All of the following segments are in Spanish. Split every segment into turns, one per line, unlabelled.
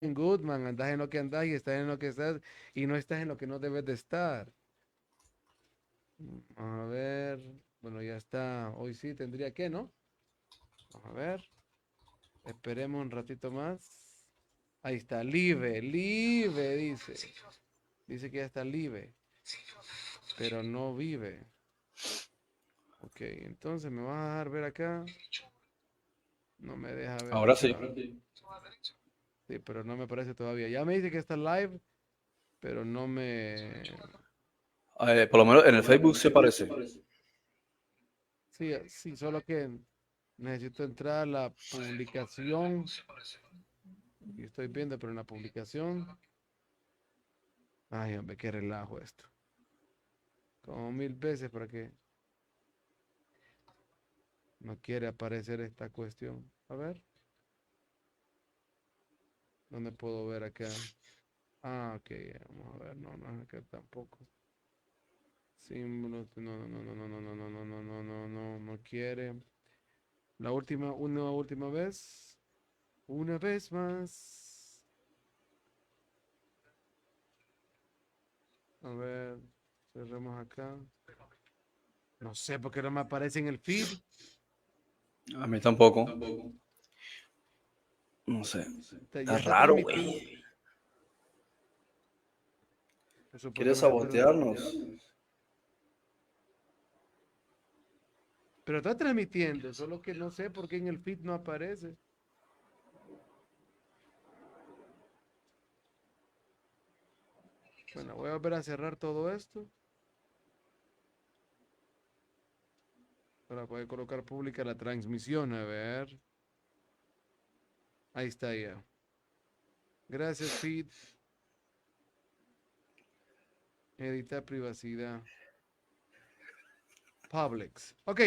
Goodman, andas en lo que andas y estás en lo que estás y no estás en lo que no debes de estar. A ver, bueno, ya está. Hoy sí tendría que, ¿no? Vamos a ver, esperemos un ratito más. Ahí está, live, dice. Dice que ya está live, pero no vive. Ok, entonces me vas a dejar ver acá. No me deja ver
Ahora
acá.
sí.
Sí, pero no me aparece todavía. Ya me dice que está live, pero no me...
Por lo menos en el Facebook se aparece.
Sí, sí, solo que necesito entrar a la publicación. Y estoy viendo, pero en la publicación... Ay, hombre, qué relajo esto. Como 1000 veces para que no quiere aparecer esta cuestión. A ver, ¿dónde puedo ver acá? Ah, ok, vamos a ver. No, no es acá tampoco. Símbolos. No, no, no, no, no, no, no, no, no, no, no, no, no quiere. La última, una última vez. Una vez más. A ver, cerremos acá. No sé por qué no me aparece en el feed.
A mí tampoco. No sé.
Ya
Es
está
raro,
transmitiendo.
güey.
Eso porque
¿Quieres
no se puede.
sabotearnos?
Pero está transmitiendo, solo que no sé por qué en el feed no aparece. Bueno, voy a volver a cerrar todo esto para poder colocar pública la transmisión. A ver. Ahí está ya. Gracias, feed. Editar privacidad. Publix. Ok,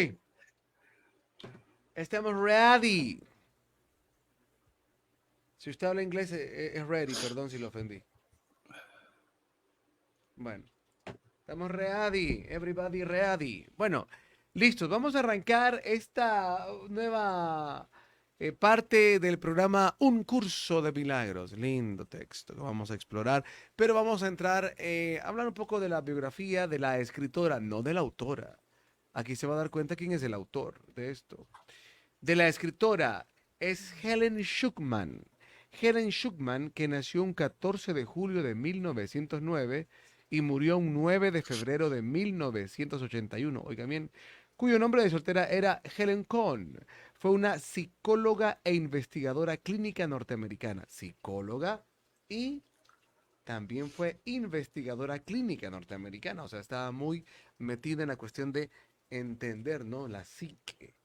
estamos ready. Si usted habla inglés, es ready. Perdón si lo ofendí. Bueno, estamos ready. Everybody ready. Bueno, listos. Vamos a arrancar esta nueva parte del programa Un Curso de Milagros. Lindo texto que vamos a explorar. Pero vamos a entrar a hablar un poco de la biografía de la escritora, no de la autora. Aquí se va a dar cuenta quién es el autor de esto. De la escritora es Helen Schucman. Helen Schucman, que nació un 14 de julio de 1909 y murió un 9 de febrero de 1981, oigan bien, cuyo nombre de soltera era Helen Cohn. Fue una psicóloga e investigadora clínica norteamericana. Psicóloga y también fue investigadora clínica norteamericana. O sea, estaba muy metida en la cuestión de entender, ¿no? La psique.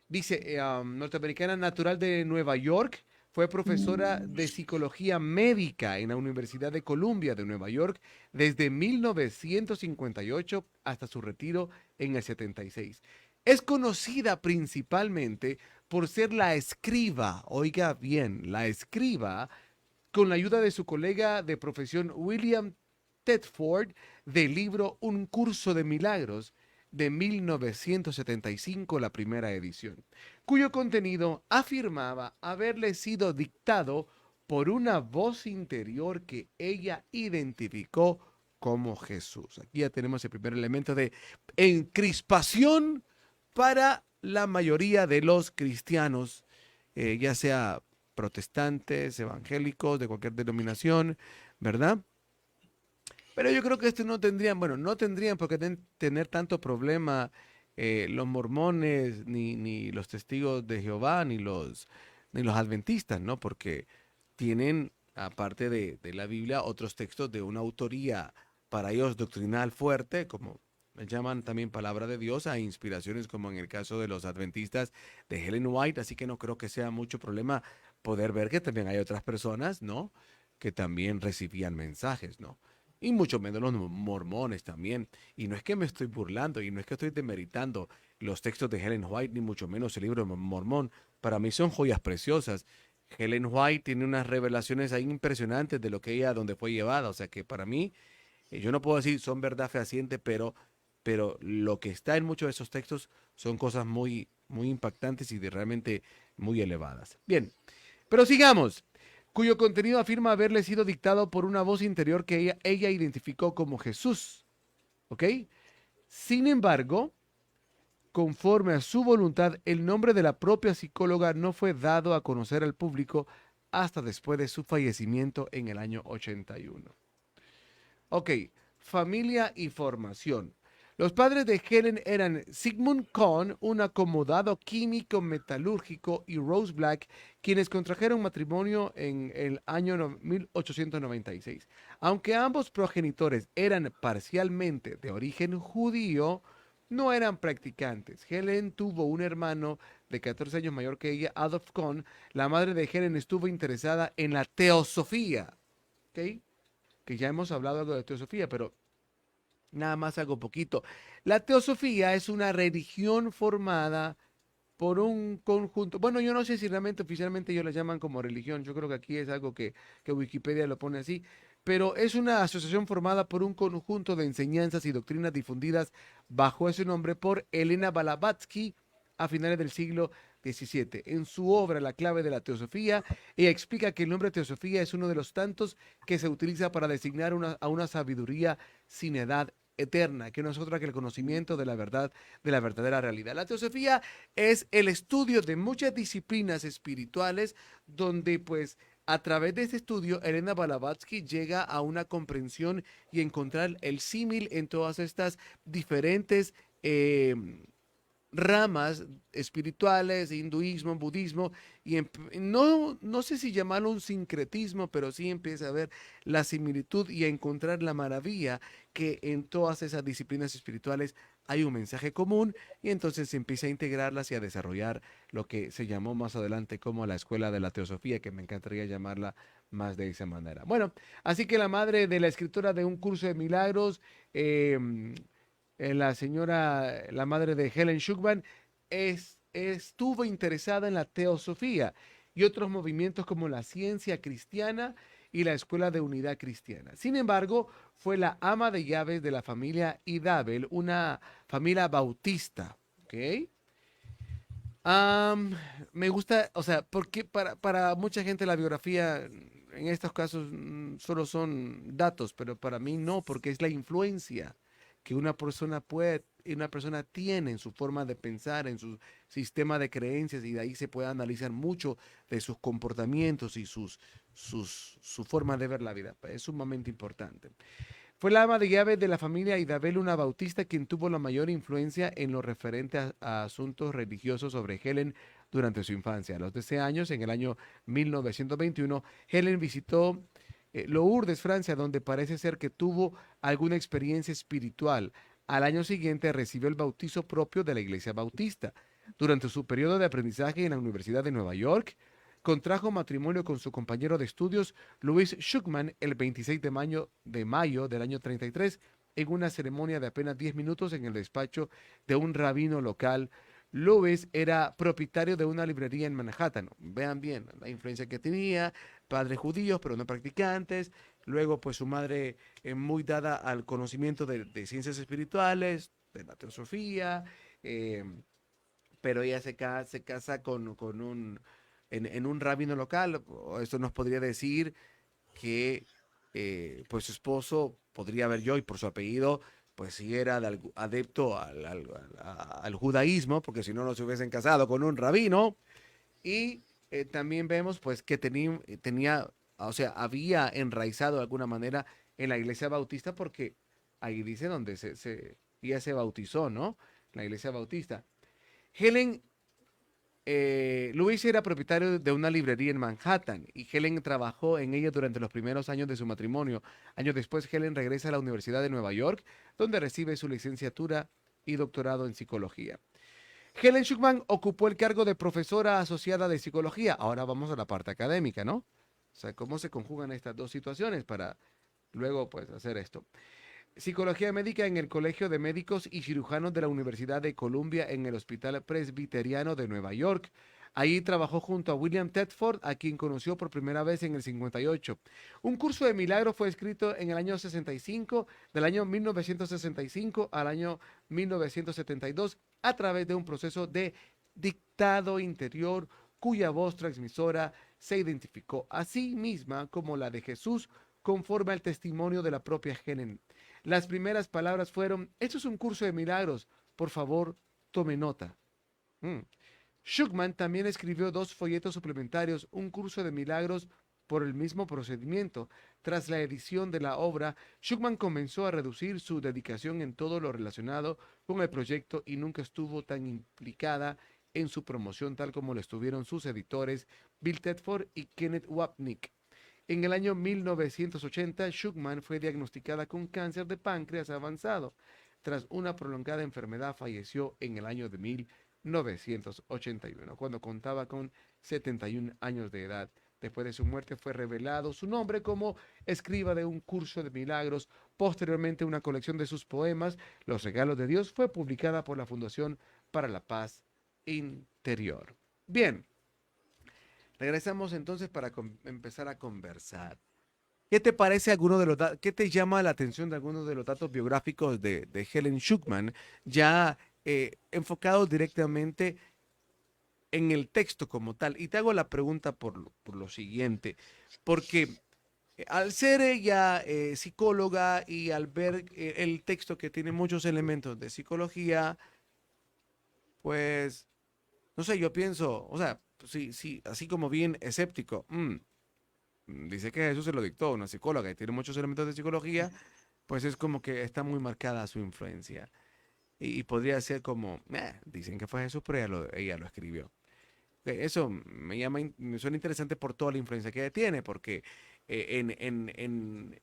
Dice, norteamericana natural de Nueva York, fue profesora de psicología médica en la Universidad de Columbia de Nueva York desde 1958 hasta su retiro en el 76. Es conocida principalmente por ser la escriba, oiga bien, la escriba, con la ayuda de su colega de profesión William Tedford, del libro Un curso de milagros de 1975, la primera edición, cuyo contenido afirmaba haberle sido dictado por una voz interior que ella identificó como Jesús. Aquí ya tenemos el primer elemento de encrispación para la mayoría de los cristianos, ya sea protestantes, evangélicos, de cualquier denominación, ¿verdad? Pero yo creo que esto no tendrían, bueno, no tendrían por qué tener tanto problema los mormones, ni los testigos de Jehová, ni los adventistas, ¿no? Porque tienen, aparte de la Biblia, otros textos de una autoría para ellos doctrinal fuerte, como le llaman también palabra de Dios, a inspiraciones como en el caso de los adventistas de Helen White, así que no creo que sea mucho problema poder ver que también hay otras personas, ¿no? Que también recibían mensajes, ¿no? Y mucho menos los mormones también. Y no es que me estoy burlando y no es que estoy demeritando los textos de Helen White, ni mucho menos el libro de Mormón. Para mí son joyas preciosas. Helen White tiene unas revelaciones ahí impresionantes de lo que ella, donde fue llevada. O sea que para mí, yo no puedo decir son verdad fehaciente, pero lo que está en muchos de esos textos son cosas muy, muy impactantes y de realmente muy elevadas. Bien, pero sigamos. cuyo contenido afirma haberle sido dictado por una voz interior que ella identificó como Jesús. ¿Ok? Sin embargo, conforme a su voluntad, el nombre de la propia psicóloga no fue dado a conocer al público hasta después de su fallecimiento en el año 81. Ok, familia y formación. Los padres de Helen eran Sigmund Kohn, un acomodado químico metalúrgico, y Rose Black, quienes contrajeron matrimonio en el año 1896. Aunque ambos progenitores eran parcialmente de origen judío, no eran practicantes. Helen tuvo un hermano de 14 años mayor que ella, Adolf Kohn. La madre de Helen estuvo interesada en la teosofía, ¿ok? Que ya hemos hablado algo de teosofía, pero nada más algo poquito. La teosofía es una religión formada por un conjunto, bueno, yo no sé si realmente oficialmente ellos la llaman como religión, yo creo que aquí es algo que Wikipedia lo pone así, pero es una asociación formada por un conjunto de enseñanzas y doctrinas difundidas bajo ese nombre por Elena Blavatsky a finales del siglo XVII. En su obra La clave de la teosofía, ella explica que el nombre teosofía es uno de los tantos que se utiliza para designar a una sabiduría sin edad eterna, que no es otra que el conocimiento de la verdad, de la verdadera realidad. La teosofía es el estudio de muchas disciplinas espirituales donde pues a través de este estudio Elena Blavatsky llega a una comprensión y encontrar el símil en todas estas diferentes ramas espirituales, hinduismo, budismo, y no sé si llamarlo un sincretismo, pero sí empieza a ver la similitud y a encontrar la maravilla que en todas esas disciplinas espirituales hay un mensaje común, y entonces se empieza a integrarlas y a desarrollar lo que se llamó más adelante como la escuela de la teosofía, que me encantaría llamarla más de esa manera. Bueno, así que la madre de la escritora de Un curso de milagros, la señora, la madre de Helen Schucman, estuvo interesada en la teosofía y otros movimientos como la ciencia cristiana y la escuela de unidad cristiana. Sin embargo, fue la ama de llaves de la familia Idabel, una familia bautista. ¿Ok? Am, Me gusta, o sea, porque para mucha gente la biografía en estos casos solo son datos, pero para mí no, porque es la influencia que una persona tiene en su forma de pensar, en su sistema de creencias, y de ahí se puede analizar mucho de sus comportamientos y su forma de ver la vida. Es sumamente importante. Fue la ama de llaves de la familia Idabel, una bautista, quien tuvo la mayor influencia en lo referente a asuntos religiosos sobre Helen durante su infancia. A los 13 años, en el año 1921, Helen visitó Lourdes, Francia, donde parece ser que tuvo alguna experiencia espiritual. Al año siguiente recibió el bautizo propio de la iglesia bautista. Durante su periodo de aprendizaje en la Universidad de Nueva York, contrajo matrimonio con su compañero de estudios Louis Schuckman el 26 de mayo del año 33 en una ceremonia de apenas 10 minutos en el despacho de un rabino local. Louis era propietario de una librería en Manhattan. Vean bien la influencia que tenía, padres judíos pero no practicantes. Luego, pues su madre muy dada al conocimiento de ciencias espirituales, de la teosofía, eh, pero ella se casa en un rabino local. Esto nos podría decir que pues su esposo podría haber yo, y por su apellido, pues si era adepto al judaísmo, porque si no, no se hubiesen casado con un rabino. Y también vemos pues que tenía, o sea, había enraizado de alguna manera en la iglesia bautista, porque ahí dice donde ella se bautizó, ¿no? La iglesia bautista. Helen Luis era propietario de una librería en Manhattan y Helen trabajó en ella durante los primeros años de su matrimonio. Años después, Helen regresa a la Universidad de Nueva York, donde recibe su licenciatura y doctorado en psicología. Helen Schuckman ocupó el cargo de profesora asociada de psicología. Ahora vamos a la parte académica, ¿no? O sea, cómo se conjugan estas dos situaciones para luego, pues, hacer esto. Psicología médica en el Colegio de Médicos y Cirujanos de la Universidad de Columbia en el Hospital Presbiteriano de Nueva York. Allí trabajó junto a William Tedford, a quien conoció por primera vez en el 58. Un curso de milagros fue escrito en el año 65, del año 1965 al año 1972, a través de un proceso de dictado interior cuya voz transmisora se identificó a sí misma como la de Jesús conforme al testimonio de la propia Helen. Las primeras palabras fueron: esto es un curso de milagros, por favor, tome nota. Mm. Schuckman también escribió 2 folletos suplementarios, un curso de milagros por el mismo procedimiento. Tras la edición de la obra, Schuckman comenzó a reducir su dedicación en todo lo relacionado con el proyecto y nunca estuvo tan implicada en su promoción tal como lo estuvieron sus editores Bill Tedford y Kenneth Wapnick. En el año 1980, Schuckman fue diagnosticada con cáncer de páncreas avanzado. Tras una prolongada enfermedad, falleció en el año de 1981, cuando contaba con 71 años de edad. Después de su muerte fue revelado su nombre como escriba de un curso de milagros. Posteriormente, una colección de sus poemas, Los regalos de Dios, fue publicada por la Fundación para la Paz Interior. Bien, regresamos entonces para empezar a conversar. ¿Qué te parece alguno de los qué te llama la atención de algunos de los datos biográficos de Helen Schuckman, ya enfocados directamente en el texto como tal? Y te hago la pregunta por lo siguiente, porque al ser ella psicóloga y al ver el texto que tiene muchos elementos de psicología, pues, no sé, yo pienso, o sea, sí, sí, así como bien escéptico, dice que Jesús se lo dictó a una psicóloga y tiene muchos elementos de psicología, pues es como que está muy marcada su influencia. Y podría ser como, dicen que fue Jesús, pero ella lo escribió. Eso me suena interesante por toda la influencia que ella tiene, porque en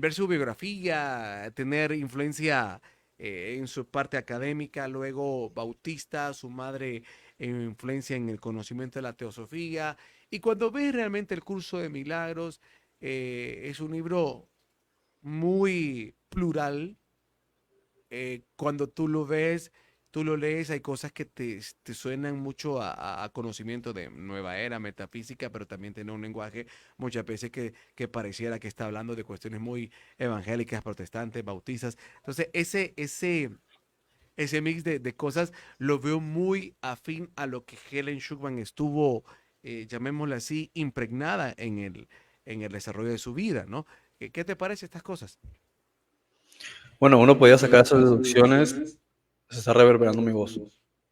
ver su biografía, tener influencia en su parte académica, luego bautista, su madre influencia en el conocimiento de la teosofía, y cuando ves realmente el curso de milagros, es un libro muy plural. Cuando tú lo ves, tú lo lees, hay cosas que te suenan mucho a conocimiento de nueva era, metafísica, pero también tiene un lenguaje muchas veces que pareciera que está hablando de cuestiones muy evangélicas, protestantes, bautistas. Entonces, ese mix de cosas lo veo muy afín a lo que Helen Schuckman estuvo, llamémoslo así, impregnada en el desarrollo de su vida, ¿no? ¿Qué te parece estas cosas?
Bueno, uno podía sacar esas deducciones. Se está reverberando mi voz.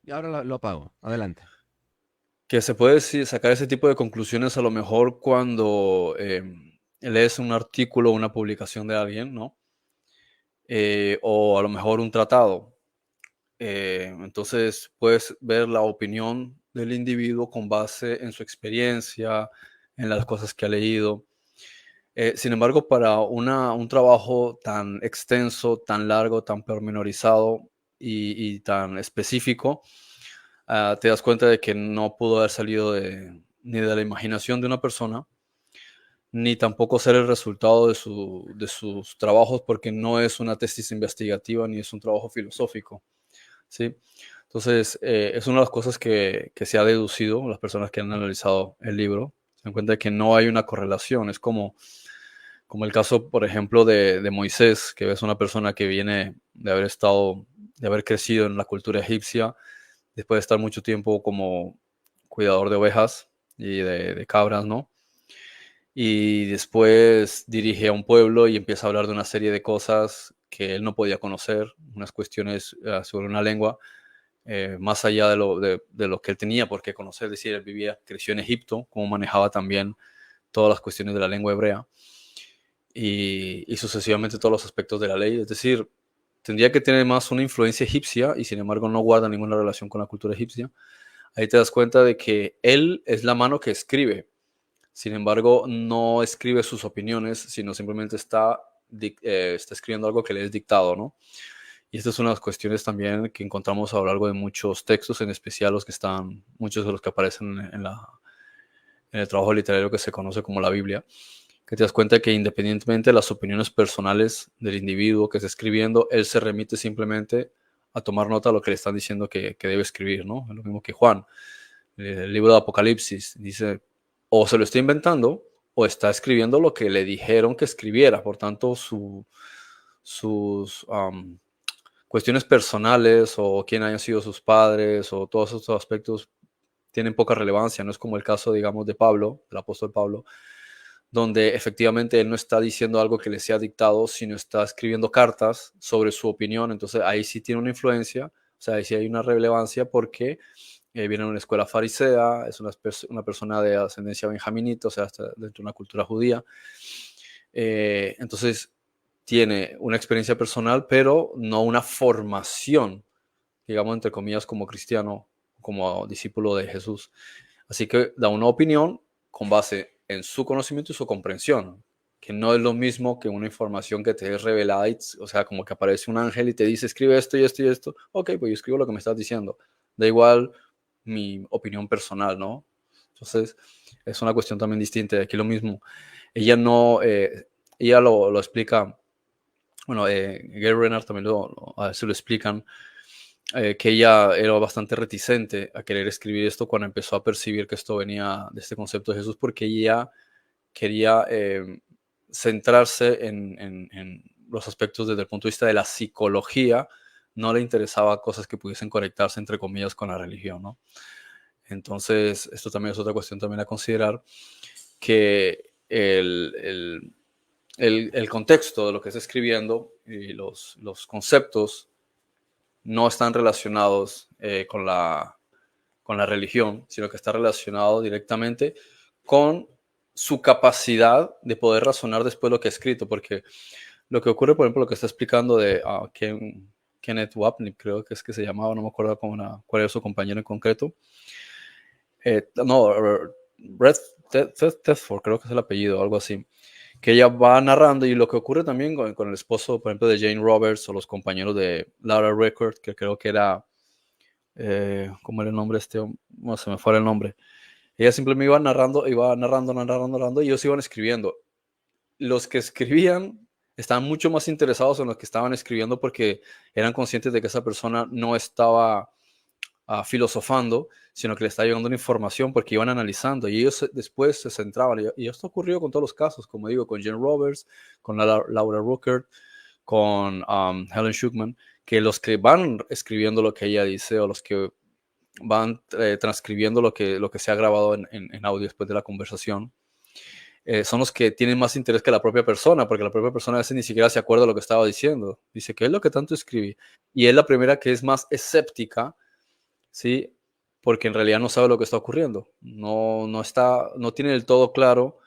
Y ahora lo apago. Adelante.
Que se puede sacar ese tipo de conclusiones a lo mejor cuando lees un artículo o una publicación de alguien, ¿no? O a lo mejor un tratado. Entonces puedes ver la opinión del individuo con base en su experiencia, en las cosas que ha leído. Sin embargo, para un trabajo tan extenso, tan largo, tan pormenorizado y tan específico, te das cuenta de que no pudo haber salido ni de la imaginación de una persona, ni tampoco ser el resultado de sus trabajos, porque no es una tesis investigativa ni es un trabajo filosófico, ¿sí? Entonces, es una de las cosas que se ha deducido las personas que han analizado el libro. Se dan cuenta de que no hay una correlación. Es como el caso, por ejemplo, de Moisés, que es una persona que viene de haber crecido en la cultura egipcia, después de estar mucho tiempo como cuidador de ovejas y de cabras, ¿no? Y después dirige a un pueblo y empieza a hablar de una serie de cosas que él no podía conocer, unas cuestiones sobre una lengua, más allá de lo que él tenía por qué conocer. Es decir, él creció en Egipto, como manejaba también todas las cuestiones de la lengua hebrea y sucesivamente todos los aspectos de la ley. Es decir, tendría que tener más una influencia egipcia y sin embargo no guarda ninguna relación con la cultura egipcia. Ahí te das cuenta de que él es la mano que escribe. Sin embargo, no escribe sus opiniones, sino simplemente está escribiendo algo que le es dictado, ¿no? Y esta es una de las cuestiones también que encontramos a lo largo de muchos textos, en especial muchos de los que aparecen en el trabajo literario que se conoce como la Biblia, que te das cuenta que independientemente de las opiniones personales del individuo que está escribiendo, él se remite simplemente a tomar nota de lo que le están diciendo que debe escribir, ¿no? Es lo mismo que Juan, el libro de Apocalipsis, dice, o se lo está inventando o está escribiendo lo que le dijeron que escribiera. Por tanto, sus cuestiones personales o quién hayan sido sus padres o todos esos aspectos tienen poca relevancia. No es como el caso, digamos, de Pablo, del apóstol Pablo, donde efectivamente él no está diciendo algo que le sea dictado, sino está escribiendo cartas sobre su opinión. Entonces ahí sí tiene una influencia, o sea, ahí sí hay una relevancia porque viene de una escuela farisea, es una persona de ascendencia benjaminita, o sea, está dentro de una cultura judía. Entonces tiene una experiencia personal, pero no una formación, digamos, entre comillas, como cristiano, como discípulo de Jesús. Así que da una opinión con base en su conocimiento y su comprensión, que no es lo mismo que una información que te es revelada, o sea, como que aparece un ángel y te dice, escribe esto y esto y esto. Ok, pues yo escribo lo que me estás diciendo. Da igual mi opinión personal, ¿no? Entonces, es una cuestión también distinta. Aquí lo mismo. Ella no, ella lo explica, bueno, Gary Renard también a ver si lo explican, que ella era bastante reticente a querer escribir esto cuando empezó a percibir que esto venía de este concepto de Jesús, porque ella quería centrarse en los aspectos desde el punto de vista de la psicología, no le interesaba cosas que pudiesen conectarse, entre comillas, con la religión, ¿no? Entonces, esto también es otra cuestión también a considerar, que el contexto de lo que está escribiendo y los conceptos no están relacionados con la religión, sino que está relacionado directamente con su capacidad de poder razonar después lo que ha escrito, porque lo que ocurre, por ejemplo, lo que está explicando de Kenneth Wapnick, creo que es que se llamaba, no me acuerdo cuál era su compañero en concreto. No, Brett Thetford, creo que es el apellido, algo así, que ella va narrando, y lo que ocurre también con el esposo, por ejemplo, de Jane Roberts, o los compañeros de Laura Record, que creo que era, ¿cómo era el nombre no, se me fue el nombre. Ella simplemente iba narrando, y ellos iban escribiendo. Los que escribían estaban mucho más interesados en los que estaban escribiendo, porque eran conscientes de que esa persona no estaba filosofando, sino que le estaba llegando una información, porque iban analizando, y ellos después se centraban. Y esto ocurrió con todos los casos, como digo, con Jane Roberts, con Laura Ruckert, con Helen Schuckman, que los que van escribiendo lo que ella dice, o los que van transcribiendo lo que se ha grabado en audio después de la conversación, son los que tienen más interés que la propia persona, porque la propia persona a veces ni siquiera se acuerda de lo que estaba diciendo. Dice, ¿qué es lo que tanto escribí? Y es la primera que es más escéptica, ¿sí? Porque en realidad no sabe lo que está ocurriendo. No tiene del todo claro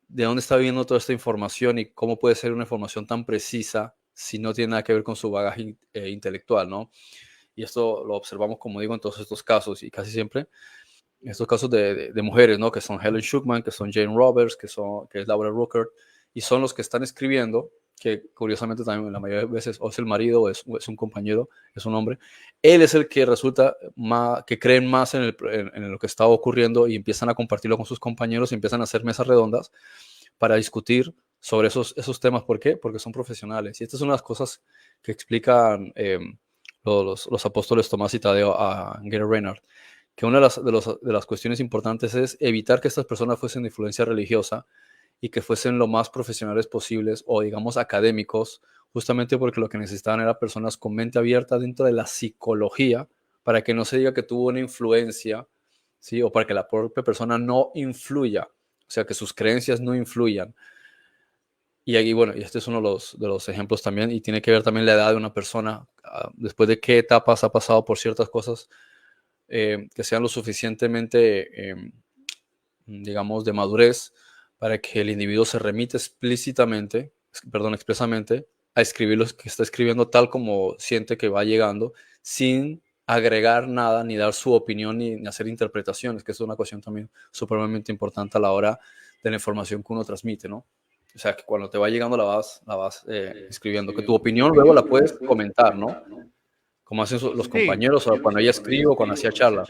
de dónde está viendo toda esta información y cómo puede ser una información tan precisa si no tiene nada que ver con su bagaje intelectual, ¿no? Y esto lo observamos, como digo, en todos estos casos, y casi siempre en estos casos de mujeres, ¿no? Que son Helen Schuckman, que son Jane Roberts, que es Laura Ruckert, y son los que están escribiendo, que curiosamente también la mayoría de veces o es el marido o es un compañero, es un hombre. Él es el que resulta más, que creen más en lo que está ocurriendo, y empiezan a compartirlo con sus compañeros y empiezan a hacer mesas redondas para discutir sobre esos temas. ¿Por qué? Porque son profesionales. Y estas son las cosas que explican los apóstoles Tomás y Tadeo a Gary Renard, que una de las cuestiones importantes es evitar que estas personas fuesen de influencia religiosa y que fuesen lo más profesionales posibles, o digamos académicos, justamente porque lo que necesitaban eran personas con mente abierta dentro de la psicología, para que no se diga que tuvo una influencia, ¿sí? O para que la propia persona no influya, o sea, que sus creencias no influyan. Y aquí, bueno, y este es uno de los ejemplos también, y tiene que ver también la edad de una persona, después de qué etapas ha pasado por ciertas cosas, que sean lo suficientemente, digamos, de madurez, para que el individuo se remita expresamente a escribir lo que está escribiendo tal como siente que va llegando, sin agregar nada, ni dar su opinión, ni hacer interpretaciones, que es una cuestión también supremamente importante a la hora de la información que uno transmite, ¿no? O sea, que cuando te va llegando la vas escribiendo, que tu opinión luego la puedes comentar, ¿no? Como hacen los
Sí,
compañeros, o cuando ella escribe o cuando hacía charla,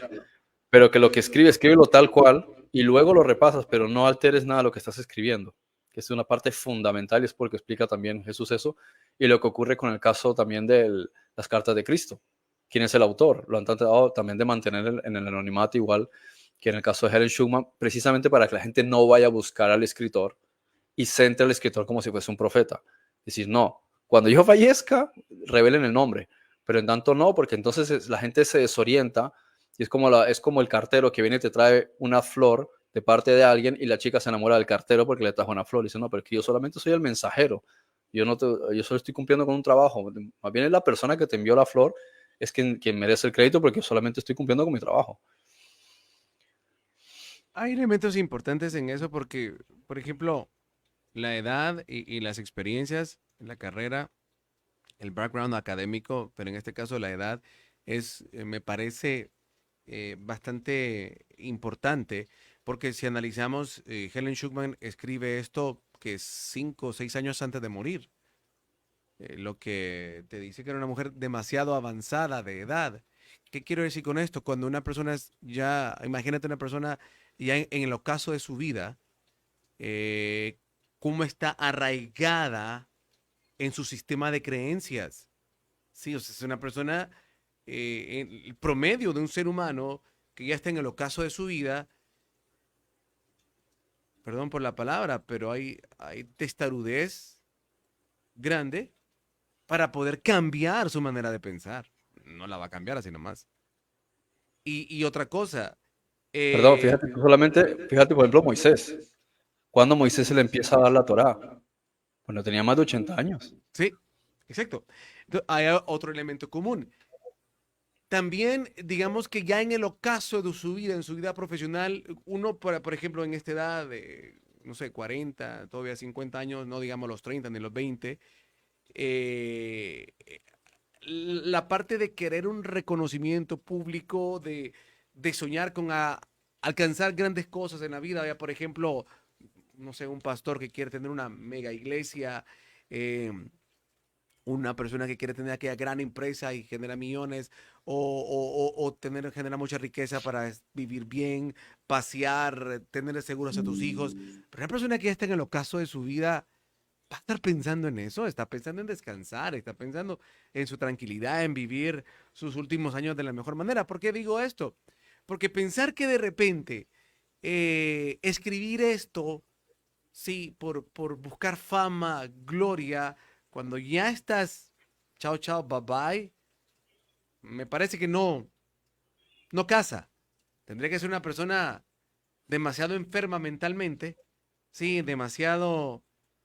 pero que lo que escríbelo tal cual, y luego lo repasas, pero no alteres nada de lo que estás escribiendo, que es una parte fundamental, y es porque explica también Jesús eso, y lo que ocurre con el caso también de las cartas de Cristo. ¿Quién es el autor? Lo han tratado también de mantener en el anonimato, igual que en el caso de Helen Schuckman, precisamente para que la gente no vaya a buscar al escritor y centre al escritor como si fuese un profeta. Es decir, no, cuando yo fallezca, revelen el nombre, pero en tanto no, porque entonces la gente se desorienta Y es como el cartero que viene y te trae una flor de parte de alguien y la chica se enamora del cartero porque le trajo una flor. Y dice, no, pero es que yo solamente soy el mensajero. Yo solo estoy cumpliendo con un trabajo. Más bien es la persona que te envió la flor es quien merece el crédito porque yo solamente estoy cumpliendo con mi trabajo.
Hay elementos importantes en eso porque, por ejemplo, la edad y las experiencias en la carrera, el background académico, pero en este caso la edad me parece bastante importante, porque si analizamos, Helen Schucman escribe esto que 5 o 6 años antes de morir, lo que te dice que era una mujer demasiado avanzada de edad. ¿Qué quiero decir con esto? Cuando una persona es ya, imagínate una persona ya en el ocaso de su vida, eh, cómo está arraigada en su sistema de creencias. Sí, o sea, es una persona, el promedio de un ser humano que ya está en el ocaso de su vida, perdón por la palabra, pero hay testarudez grande para poder cambiar su manera de pensar. No la va a cambiar así nomás. Y otra cosa,
Perdón,
eh,
fíjate, fíjate, por ejemplo, Moisés. Cuando Moisés se le empieza a dar la Torá, cuando tenía más de 80 años.
sí, exacto. Hay otro elemento común. También, digamos que ya en el ocaso de su vida, en su vida profesional, uno, por ejemplo, en esta edad de, no sé, 40, todavía 50 años, no digamos los 30 ni los 20, eh, la parte de querer un reconocimiento público, de soñar con alcanzar grandes cosas en la vida, ya por ejemplo, no sé, un pastor que quiere tener una mega iglesia, eh, una persona que quiere tener aquella gran empresa y genera millones, o genera mucha riqueza para vivir bien, pasear, tener seguros a tus hijos. Pero una persona que ya está en el ocaso de su vida, va a estar pensando en eso, está pensando en descansar, está pensando en su tranquilidad, en vivir sus últimos años de la mejor manera. ¿Por qué digo esto? Porque pensar que de repente escribir esto, sí, por buscar fama, gloria, cuando ya estás, chao, chao, bye bye, me parece que no casa. Tendría que ser una persona demasiado enferma mentalmente, sí, demasiado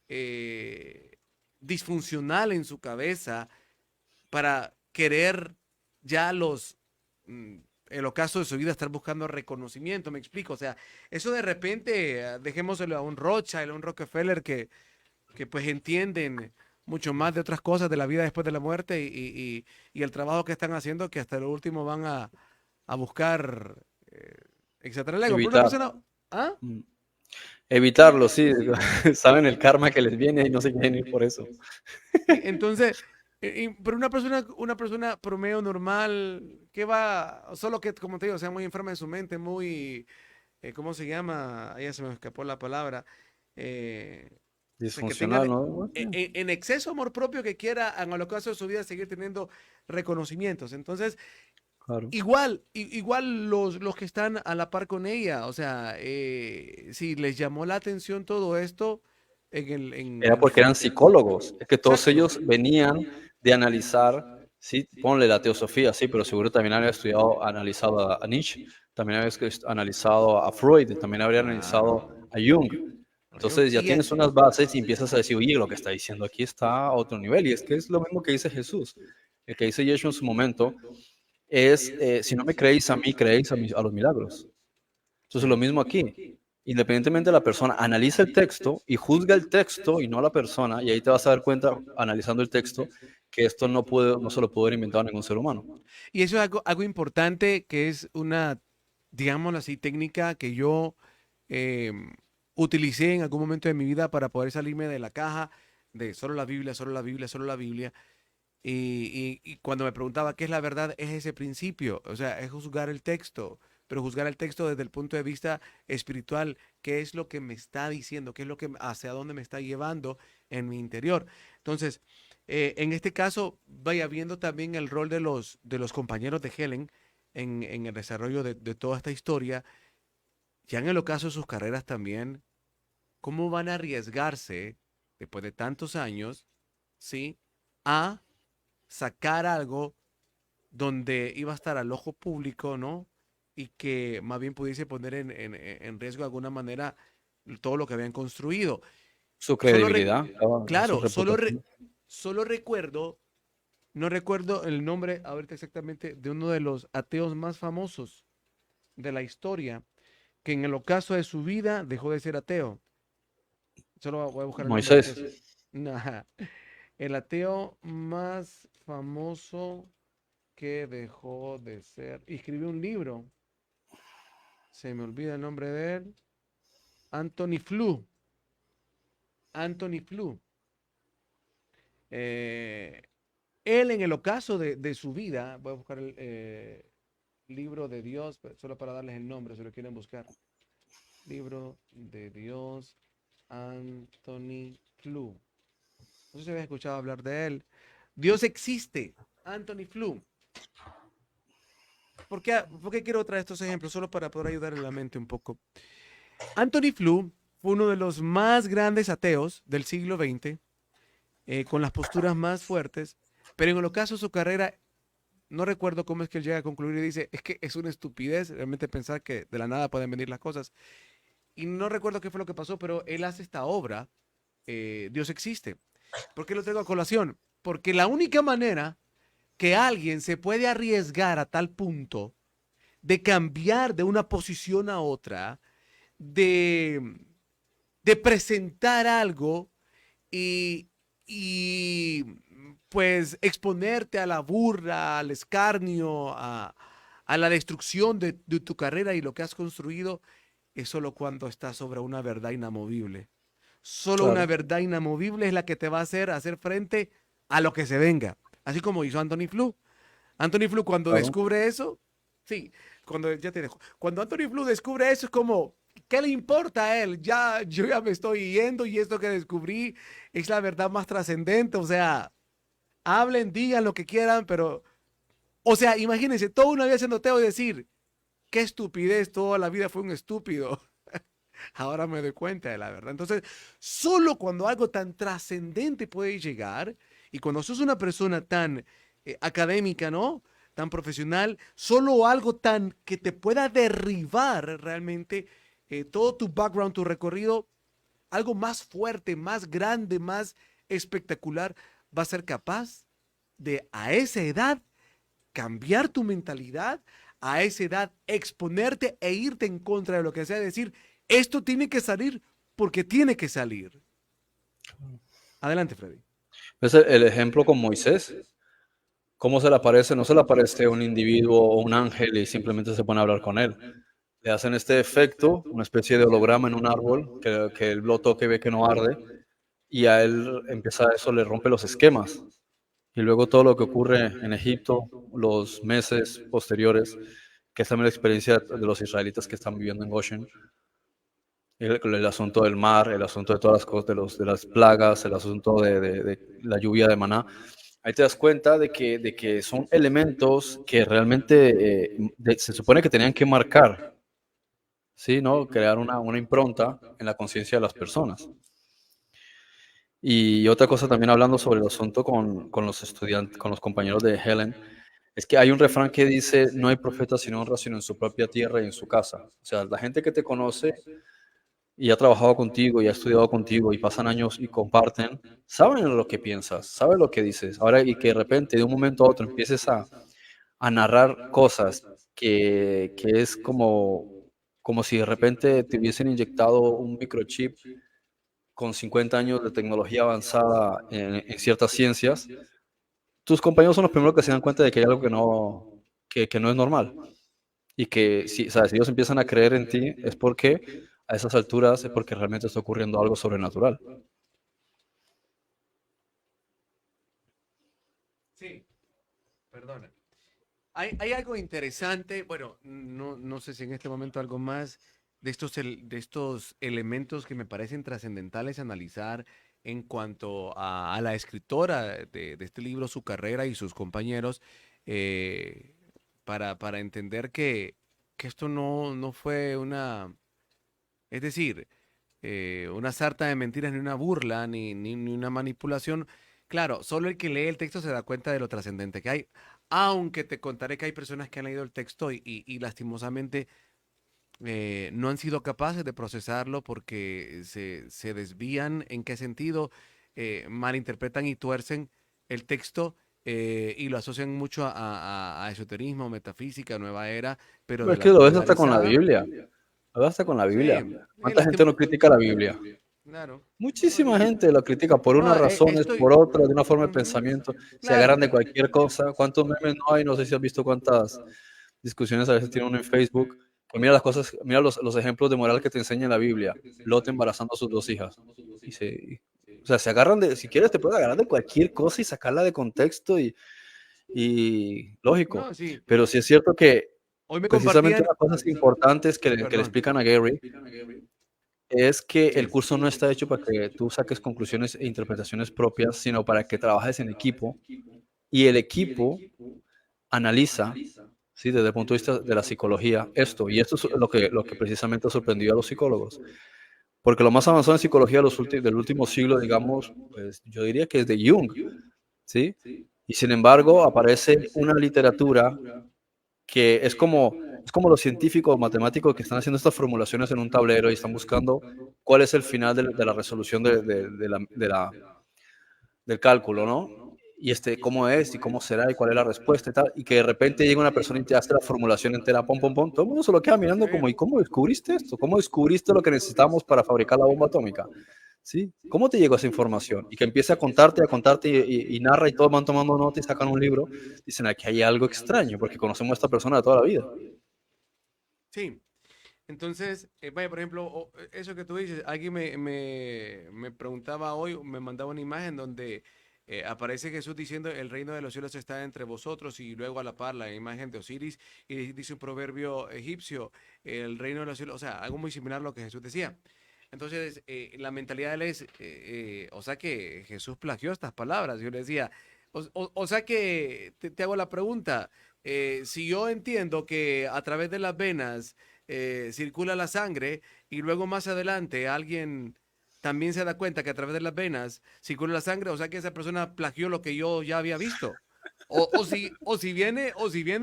eh, disfuncional en su cabeza para querer ya mm, el ocaso de su vida estar buscando reconocimiento, me explico. O sea, eso de repente, dejémoselo a un Rothschild, a un Rockefeller que pues entienden mucho más de otras cosas de la vida después de la muerte y el trabajo que están haciendo que hasta lo último van a buscar, etcétera. Luego, pero una
Evitar.
persona, ¿ah?
Mm. Evitarlo, sí. Saben el karma que les viene y no se quieren ir por eso.
Sí, entonces, pero una persona promedio normal, que va, solo que, como te digo, sea muy enferma en su mente, muy, ¿cómo se llama? Ahí ya se me escapó la palabra. eh, o sea, que tenga
Disfuncional, ¿no? Bueno,
en exceso amor propio que quiera, en el ocaso de su vida, seguir teniendo reconocimientos. Entonces,
claro.
igual los que están a la par con ella, o sea, si les llamó la atención todo esto en
Era
el...
porque eran psicólogos. Es que todos
Exacto.
ellos venían de analizar, sí, ponle la teosofía, sí, pero seguro también había estudiado, analizado a Nietzsche, también había analizado a Freud, también habría analizado
Claro.
a Jung. Entonces ya
Y,
tienes unas bases y empiezas a decir, oye, lo que está diciendo aquí está a otro nivel. Y es que es lo mismo que dice Jesús. El que dice Yeshua en su momento es, si no me creéis a mí, creéis a los milagros. Entonces, lo mismo aquí. Independientemente de la persona, analiza el texto y juzga el texto y no a la persona, y ahí te vas a dar cuenta, analizando el texto, que esto no se lo pudo haber inventado ningún ser humano.
y eso es algo importante que es una, digámoslo así, técnica que yo em, utilicé en algún momento de mi vida para poder salirme de la caja de solo la Biblia, solo la Biblia, solo la Biblia. Y cuando me preguntaba qué es la verdad, es ese principio, o sea, es juzgar el texto, pero juzgar el texto desde el punto de vista espiritual, qué es lo que me está diciendo, qué es lo que, hacia dónde me está llevando en mi interior. Entonces, en este caso, vaya viendo también el rol de los compañeros de Helen en el desarrollo de toda esta historia, ya en el ocaso de sus carreras también, cómo van a arriesgarse después de tantos años, ¿sí? A sacar algo donde iba a estar al ojo público, ¿no? y que más bien pudiese poner en riesgo de alguna manera todo lo que habían construido.
Su
Solo,
credibilidad, su
claro,
reputación.
solo recuerdo, no recuerdo el nombre ahorita exactamente de uno de los ateos más famosos de la historia, que en el ocaso de su vida dejó de ser ateo. Solo voy a buscar el nombre
Moisés,
porque Nah, el ateo más famoso que dejó de ser. Y escribió un libro. Se me olvida el nombre de él. Anthony Flew. Anthony Flew. Eh, Él en el ocaso de su vida, voy a buscar el libro de Dios, solo para darles el nombre, si lo quieren buscar. Libro de Dios, Anthony Flew. No sé si habéis escuchado hablar de él. Dios existe, Anthony Flew. ¿Por qué quiero traer estos ejemplos? Solo para poder ayudar en la mente un poco. Anthony Flew fue uno de los más grandes ateos del siglo XX, con las posturas más fuertes, pero en el ocaso de su carrera, no recuerdo cómo es que él llega a concluir y dice, es que es una estupidez realmente pensar que de la nada pueden venir las cosas. Y no recuerdo qué fue lo que pasó, pero él hace esta obra, Dios existe. ¿Por qué lo traigo a colación? Porque la única manera que alguien se puede arriesgar a tal punto de cambiar de una posición a otra, de, de presentar algo y, y pues exponerte a la burla, al escarnio, a la destrucción de tu carrera y lo que has construido, es solo cuando estás sobre una verdad inamovible. Solo una
claro,
verdad inamovible es la que te va a hacer frente a lo que se venga. Así como hizo Anthony Flew. Anthony Flew cuando
claro,
descubre eso, sí, cuando ya te dejo, cuando Anthony Flew descubre eso es como, ¿qué le importa a él? Ya, yo ya me estoy yendo y esto que descubrí es la verdad más trascendente, o sea, hablen, digan lo que quieran, pero, o sea, imagínense, toda una vida siendo ateo y decir, qué estupidez, toda la vida fue un estúpido. Ahora me doy cuenta de la verdad. Entonces, solo cuando algo tan trascendente puede llegar y cuando sos una persona tan académica, ¿no? Tan profesional, solo algo tan que te pueda derribar realmente todo tu background, tu recorrido, algo más fuerte, más grande, más espectacular, va a ser capaz de a esa edad cambiar tu mentalidad, a esa edad exponerte e irte en contra de lo que sea, decir, esto tiene que salir porque tiene que salir. Adelante, Freddy.
es el ejemplo con Moisés. ¿Cómo se le aparece? No se le aparece un individuo o un ángel y simplemente se pone a hablar con él. Le hacen este efecto, una especie de holograma en un árbol, que él lo toca y ve que no arde, y a él empieza eso, le rompe los esquemas. Y luego todo lo que ocurre en Egipto, los meses posteriores, que es también la experiencia de los israelitas que están viviendo en Goshen, el asunto del mar, el asunto de todas las cosas, de las plagas, el asunto de la lluvia de maná. Ahí te das cuenta de que son elementos que realmente se supone que tenían que marcar, ¿sí? ¿No? Crear una impronta en la conciencia de las personas. Y otra cosa también hablando sobre el asunto con los estudiantes, con los compañeros de Helen, es que hay un refrán que dice, no hay profeta sin honra, sino en su propia tierra y en su casa. O sea, la gente que te conoce y ha trabajado contigo y ha estudiado contigo y pasan años y comparten, saben lo que piensas, saben lo que dices. Ahora, y que de repente, de un momento a otro, empieces a narrar cosas que es como si de repente te hubiesen inyectado un microchip con 50 años de tecnología avanzada en ciertas ciencias, tus compañeros son los primeros que se dan cuenta de que hay algo que no es normal. Y que si, ¿sabes? Si ellos empiezan a creer en ti, es porque a esas alturas es porque realmente está ocurriendo algo sobrenatural.
Sí, perdona. Hay algo interesante, bueno, no sé si en este momento algo más de estos elementos que me parecen trascendentales analizar en cuanto a la escritora de este libro, su carrera y sus compañeros, eh, para entender que esto no fue es decir, una sarta de mentiras, ni una burla, ni una manipulación. Claro, solo el que lee el texto se da cuenta de lo trascendente que hay. aunque te contaré que hay personas que han leído el texto y lastimosamente no han sido capaces de procesarlo porque se desvían. ¿En qué sentido? Malinterpretan y tuercen el texto y lo asocian mucho a esoterismo, metafísica, nueva era, pero
Pero
de
es
la
que lo ves hasta con la
actualizada.
Biblia. Lo ves hasta con la
Sí,
Biblia. ¿Cuánta gente no critica la Biblia?
claro. No,
Muchísima gente la critica por
no,
unas razones,
estoy.
por otras, de una forma de
Ujú,
pensamiento. Se agarran
claro.
de cualquier cosa. ¿Cuántos memes no hay? No sé si has visto cuántas discusiones a veces tiene uno en Facebook. Pues mira las cosas, mira los ejemplos de moral que te enseña la Biblia. Lot embarazando a sus dos hijas. O sea, se agarran de, si quieres te puedes agarrar de cualquier cosa y sacarla de contexto y lógico.
No, sí.
Pero sí es cierto que
Hoy me
precisamente
compartían,
unas cosas importantes que le
perdón.
explican a Gary es que el curso no está hecho para que tú saques conclusiones e interpretaciones propias, sino para que trabajes en equipo y el equipo analiza, ¿sí? Desde el punto de vista de la psicología, esto. Y esto es lo que precisamente sorprendió a los psicólogos. Porque lo más avanzado en psicología del último siglo, digamos, pues yo diría que es de Jung, ¿sí? Y sin embargo, aparece una literatura que es como los científicos matemáticos que están haciendo estas formulaciones en un tablero y están buscando cuál es el final de la resolución del cálculo, ¿no? Y cómo es y cómo será y cuál es la respuesta y tal, y que de repente llega una persona y te hace la formulación entera, pom, pom, pom, todo el mundo se lo queda mirando como, ¿y
Sí.
cómo descubriste esto? ¿Cómo descubriste lo que necesitamos para fabricar la bomba atómica? ¿Sí? ¿Cómo te llegó esa información? Y que empiece a contarte y narra y todos van tomando nota y sacan un libro, dicen, aquí hay algo extraño, porque conocemos a esta persona de toda la vida.
Sí. Entonces, vaya, por ejemplo, eso que tú dices, alguien me preguntaba hoy, me mandaba una imagen donde aparece Jesús diciendo, el reino de los cielos está entre vosotros y luego a la par la imagen de Osiris y dice un proverbio egipcio, el reino de los cielos, o sea, algo muy similar a lo que Jesús decía. Entonces, la mentalidad de él es, o sea que Jesús plagió estas palabras. Yo le decía, o sea que te hago la pregunta, si yo entiendo que a través de las venas circula la sangre y luego más adelante alguien también se da cuenta que a través de las venas circula la sangre, o sea que esa persona plagió lo que yo ya había visto. O si viene,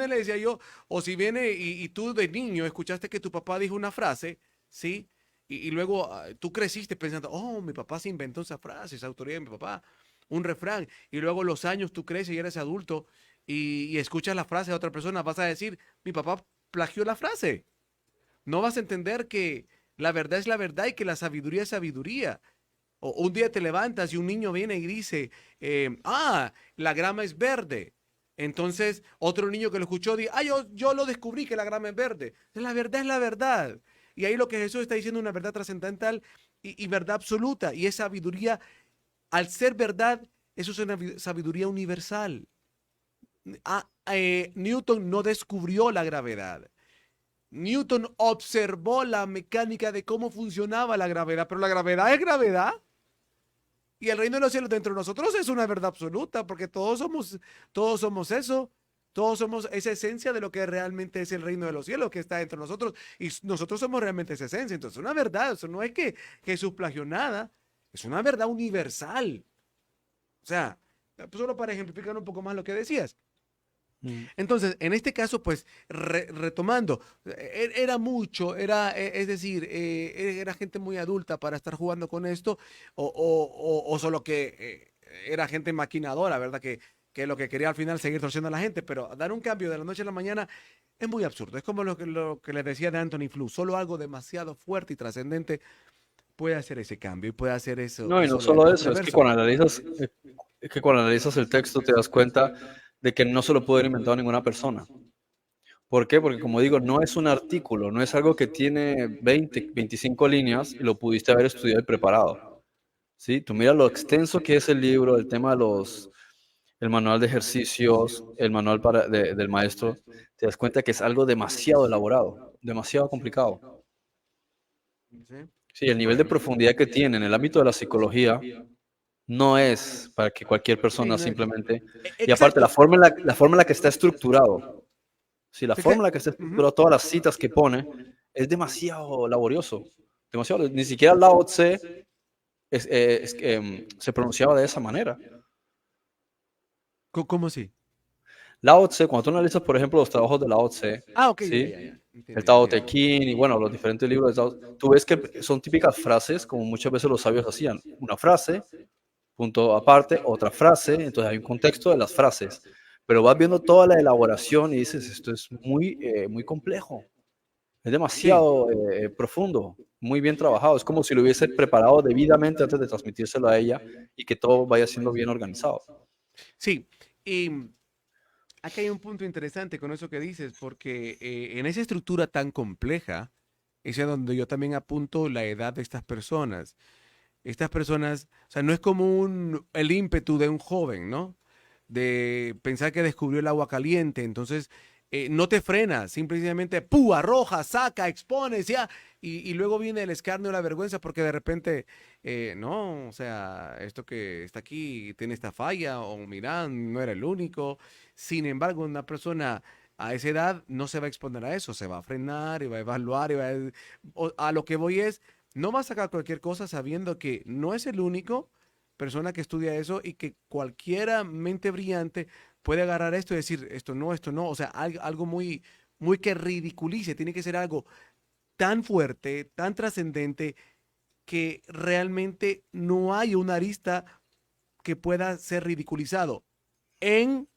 le decía yo, o si viene y tú de niño escuchaste que tu papá dijo una frase, ¿sí? Y luego tú creciste pensando, oh, mi papá se inventó esa frase, esa autoría de mi papá, un refrán, y luego los años tú creces y eres adulto y escuchas la frase de otra persona, vas a decir, mi papá plagió la frase. No vas a entender que la verdad es la verdad y que la sabiduría es sabiduría. O un día te levantas y un niño viene y dice, la grama es verde. Entonces otro niño que lo escuchó dice, yo lo descubrí que la grama es verde. La verdad es la verdad. Y ahí lo que Jesús está diciendo es una verdad trascendental y verdad absoluta. Y esa sabiduría, al ser verdad, eso es una sabiduría universal. Newton no descubrió la gravedad. Newton observó la mecánica de cómo funcionaba la gravedad, pero la gravedad es gravedad. Y el reino de los cielos dentro de nosotros es una verdad absoluta, porque todos somos eso. Todos somos esa esencia de lo que realmente es el reino de los cielos que está dentro de nosotros. Y nosotros somos realmente esa esencia. Entonces, es una verdad. Eso no es que Jesús plagió nada. Es una verdad universal. O sea, solo para ejemplificar un poco más lo que decías.
Mm.
Entonces, en este caso, pues, retomando, era mucho, es decir, era gente muy adulta para estar jugando con esto, o solo que era gente maquinadora, ¿verdad? Que lo que quería al final seguir torciendo a la gente, pero dar un cambio de la noche a la mañana es muy absurdo. Es como lo que les decía de Anthony Flew, solo algo demasiado fuerte y trascendente puede hacer ese cambio y puede hacer
No, y no
eso de
solo
algo
eso,
reverso.
es que cuando analizas el texto te das cuenta de que no se lo puede haber inventado ninguna persona. ¿Por qué? Porque como digo, no es un artículo, no es algo que tiene 20, 25 líneas y lo pudiste haber estudiado y preparado. ¿Sí? Tú mira lo extenso que es el libro, el tema de el manual de ejercicios, el manual del maestro, te das cuenta que es algo demasiado elaborado, demasiado complicado.
¿Sí?
Sí, el nivel de
Bueno,
profundidad que tiene en el ámbito de la psicología no es para que cualquier
sí,
persona
no es-
simplemente... Y aparte,
exacto.
la forma en la que está estructurado, si la forma en la que está
Ujú.
estructurado, todas las citas que pone, es demasiado laborioso. Demasiado, ni siquiera Lao Tse se pronunciaba de esa manera.
¿Cómo así?
Lao Tse, cuando tú analizas, por ejemplo, los trabajos de Lao Tse,
Ah, ok, ya,
¿sí?
ya, ya.
El
Entiendo,
Tao Te
entiendo.
Ching y bueno, los diferentes libros de Tao, tú ves que son típicas frases, como muchas veces los sabios hacían. Una frase, punto aparte, otra frase, entonces hay un contexto de las frases. Pero vas viendo toda la elaboración y dices, esto es muy complejo, es
Sí,
demasiado profundo, muy bien trabajado. Es como si lo hubiese preparado debidamente antes de transmitírselo a ella y que todo vaya siendo bien organizado.
sí. Y acá hay un punto interesante con eso que dices, porque en esa estructura tan compleja, es a donde yo también apunto la edad de estas personas. Estas personas, o sea, no es como el ímpetu de un joven, ¿no? De pensar que descubrió el agua caliente, entonces no te frenas, simplemente ¡pú! Arroja, saca, expones, ya, y luego viene el escarnio, la vergüenza, porque de repente, no, o sea, esto que está aquí tiene esta falla, o mira, no era el único. Sin embargo, una persona a esa edad no se va a exponer a eso, se va a frenar y va a evaluar, a lo que voy es no va a sacar cualquier cosa sabiendo que no es el único persona que estudia eso y que cualquiera mente brillante puede agarrar esto y decir esto no, o sea, algo muy, muy que ridiculice, tiene que ser algo tan fuerte, tan trascendente, que realmente no hay una arista que pueda ser ridiculizado en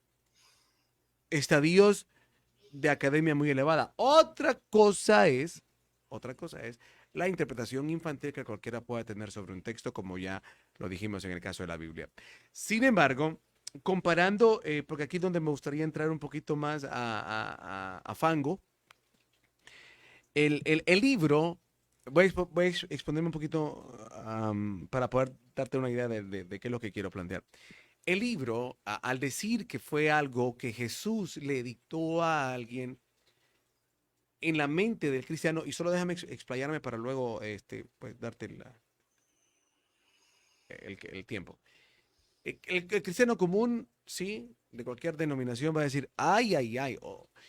estadios de academia muy elevada. Otra cosa es la interpretación infantil que cualquiera pueda tener sobre un texto, como ya lo dijimos en el caso de la Biblia. Sin embargo, comparando, porque aquí es donde me gustaría entrar un poquito más a fango, el libro, voy a exponerme un poquito para poder darte una idea de qué es lo que quiero plantear. El libro, al decir que fue algo que Jesús le dictó a alguien, en la mente del cristiano, y solo déjame explayarme para luego pues, darte el tiempo. El cristiano común, sí, de cualquier denominación va a decir, ay, ay, ay.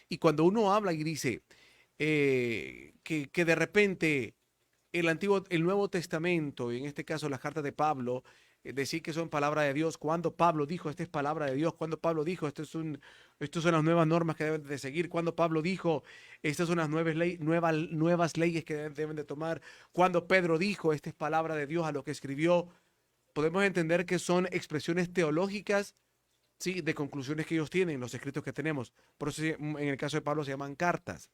Y cuando uno habla y dice que de repente el Nuevo Testamento, y en este caso las cartas de Pablo, decir que son palabra de Dios, cuando Pablo dijo, esta es palabra de Dios, cuando Pablo dijo, estas son las nuevas normas que deben de seguir, cuando Pablo dijo, estas son las nuevas leyes que deben de tomar, cuando Pedro dijo, esta es palabra de Dios a lo que escribió, podemos entender que son expresiones teológicas, sí, de conclusiones que ellos tienen, los escritos que tenemos. Por eso en el caso de Pablo se llaman cartas.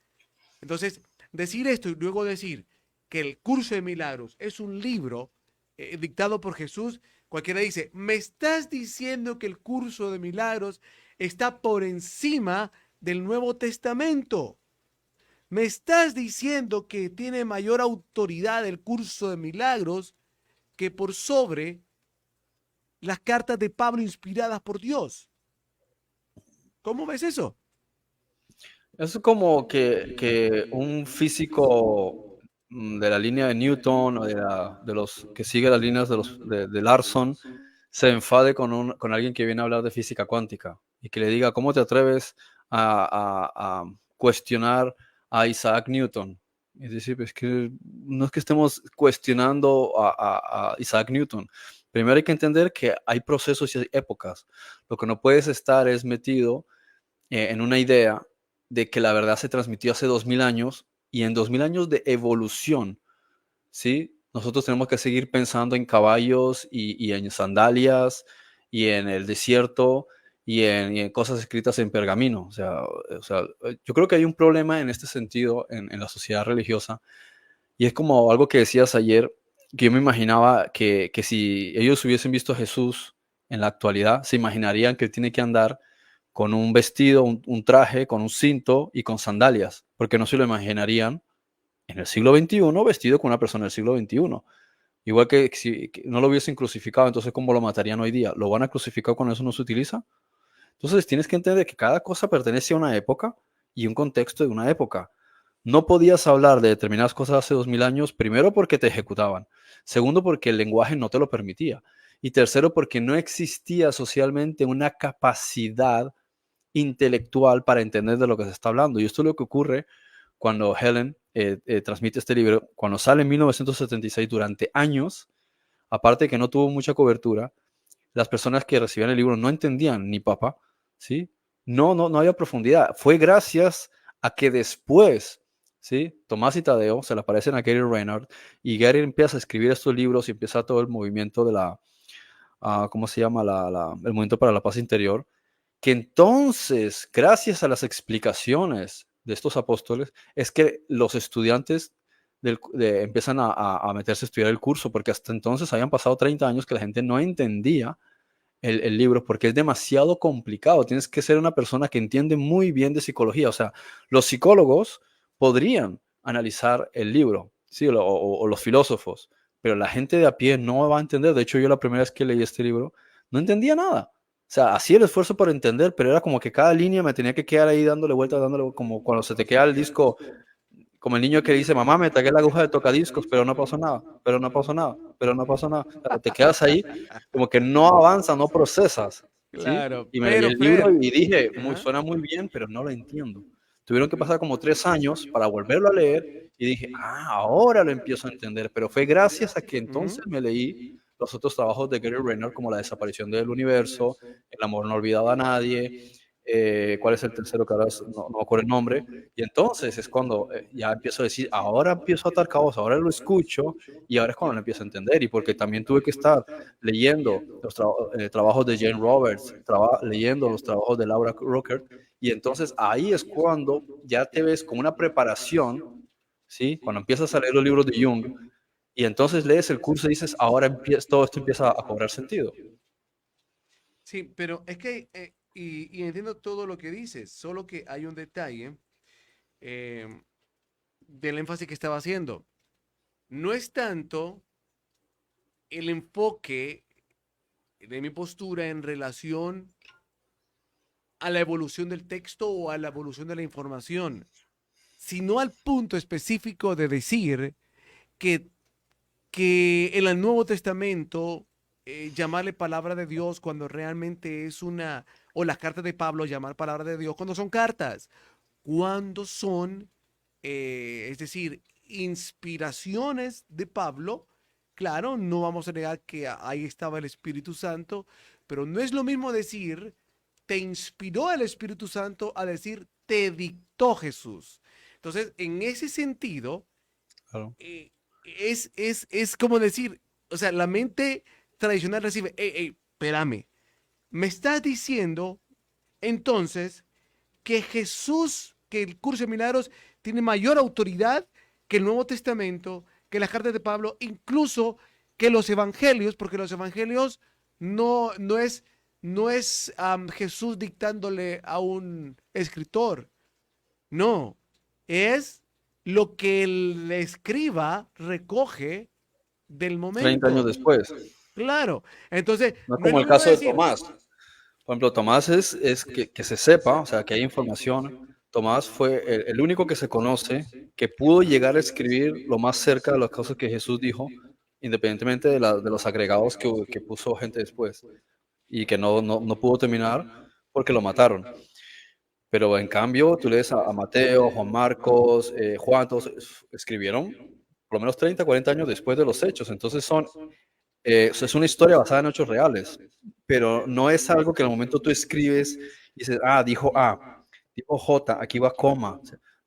Entonces, decir esto y luego decir que el curso de milagros es un libro dictado por Jesús, cualquiera dice, me estás diciendo que el curso de milagros está por encima del Nuevo Testamento. Me estás diciendo que tiene mayor autoridad el curso de milagros que por sobre las cartas de Pablo inspiradas por Dios. ¿Cómo ves eso?
Es como que un físico de la línea de Newton o de los que sigue las líneas de Larson se enfade con alguien que viene a hablar de física cuántica y que le diga, ¿cómo te atreves a cuestionar a Isaac Newton? Es decir, es que no es que estemos cuestionando a Isaac Newton. Primero hay que entender que hay procesos y hay épocas. Lo que no puedes estar es metido en una idea de que la verdad se transmitió hace 2000 años y en 2000 años de evolución, ¿sí? Nosotros tenemos que seguir pensando en caballos y en sandalias y en el desierto y en cosas escritas en pergamino. O sea, yo creo que hay un problema en este sentido en la sociedad religiosa y es como algo que decías ayer, que yo me imaginaba que si ellos hubiesen visto a Jesús en la actualidad, se imaginarían que él tiene que andar con un vestido, un traje, con un cinto y con sandalias, porque no se lo imaginarían en el siglo XXI vestido con una persona del siglo XXI. Igual que si que no lo hubiesen crucificado, entonces ¿cómo lo matarían hoy día? ¿Lo van a crucificar cuando eso no se utiliza? Entonces tienes que entender que cada cosa pertenece a una época y un contexto de una época. No podías hablar de determinadas cosas hace 2000 años, primero porque te ejecutaban, segundo porque el lenguaje no te lo permitía y tercero porque no existía socialmente una capacidad intelectual para entender de lo que se está hablando. Y esto es lo que ocurre cuando Helen transmite este libro. Cuando sale en 1976, durante años, aparte de que no tuvo mucha cobertura, las personas que recibían el libro no entendían ni papa, ¿sí? no había profundidad. Fue gracias a que después, ¿sí? Tomás y Tadeo se le aparecen a Gary Renard y Gary empieza a escribir estos libros y empieza todo el movimiento de ¿cómo se llama? El movimiento para la paz interior, que entonces, gracias a las explicaciones de estos apóstoles, es que los estudiantes empiezan a meterse a estudiar el curso, porque hasta entonces habían pasado 30 años que la gente no entendía el libro porque es demasiado complicado. Tienes que ser una persona que entiende muy bien de psicología. O sea, los psicólogos podrían analizar el libro, ¿sí? O los filósofos, pero la gente de a pie no va a entender. De hecho, yo la primera vez que leí este libro no entendía nada. O sea, hacía el esfuerzo por entender, pero era como que cada línea me tenía que quedar ahí dándole vueltas, dándole, como cuando se te queda el disco, como el niño que dice, mamá, me tagué la aguja de tocadiscos, pero no pasó nada, pero no pasó nada, pero no pasó nada. O sea, te quedas ahí como que no avanzas, no procesas, ¿sí?
Claro,
Y me leí
pero
el libro
Fer,
y dije,
ajá,
suena muy bien, pero no lo entiendo. Tuvieron que pasar como 3 años para volverlo a leer y dije, ahora lo empiezo a entender, pero fue gracias a que
ujú,
entonces me leí los otros trabajos de Gary Renner, como La desaparición del universo, El amor no olvidado a nadie, ¿cuál es el tercero que ahora no me acuerdo el nombre? Y entonces es cuando ya empiezo a decir, ahora empiezo a atar cabos, ahora lo escucho y ahora es cuando lo empiezo a entender. Y porque también tuve que estar leyendo los trabajos de Jane Roberts, leyendo los trabajos de Laura Ruckert. Y entonces ahí es cuando ya te ves con una preparación, ¿sí? Cuando empiezas a leer los libros de Jung y entonces lees el curso y dices, ahora todo esto empieza a cobrar sentido.
sí, pero es que, y entiendo todo lo que dices, solo que hay un detalle em, del énfasis que estaba haciendo. No es tanto el enfoque de mi postura en relación a la evolución del texto o a la evolución de la información, sino al punto específico de decir que, que en el Nuevo Testamento llamarle palabra de Dios cuando realmente es una, o las cartas de Pablo llamar palabra de Dios cuando son cartas, cuando son, es decir, inspiraciones de Pablo. Claro, no vamos a negar que ahí estaba el Espíritu Santo, pero no es lo mismo decir, te inspiró el Espíritu Santo a decir, te dictó Jesús. Entonces, en ese sentido,
Claro.
es como decir, o sea, la mente tradicional recibe, espérame, me estás diciendo entonces que Jesús, que el curso de milagros tiene mayor autoridad que el Nuevo Testamento, que las cartas de Pablo, incluso que los evangelios, porque los evangelios no es, Jesús dictándole a un escritor, no, es lo que el escriba recoge del
30 años
momento.
después.
Claro, entonces
No
no es
como
lo
el
mismo
caso de
decir,
Tomás. Por ejemplo, Tomás es que se sepa, o sea, que hay información. Tomás fue el único que se conoce que pudo llegar a escribir lo más cerca de las cosas que Jesús dijo, independientemente de los agregados que puso gente después y que no pudo terminar porque lo mataron. Pero en cambio, tú lees a Mateo, Juan Marcos, Juan, todos escribieron por lo menos 30, 40 años después de los hechos. Entonces es una historia basada en hechos reales, pero no es algo que al momento tú escribes y dices, dijo A, dijo J, aquí va coma.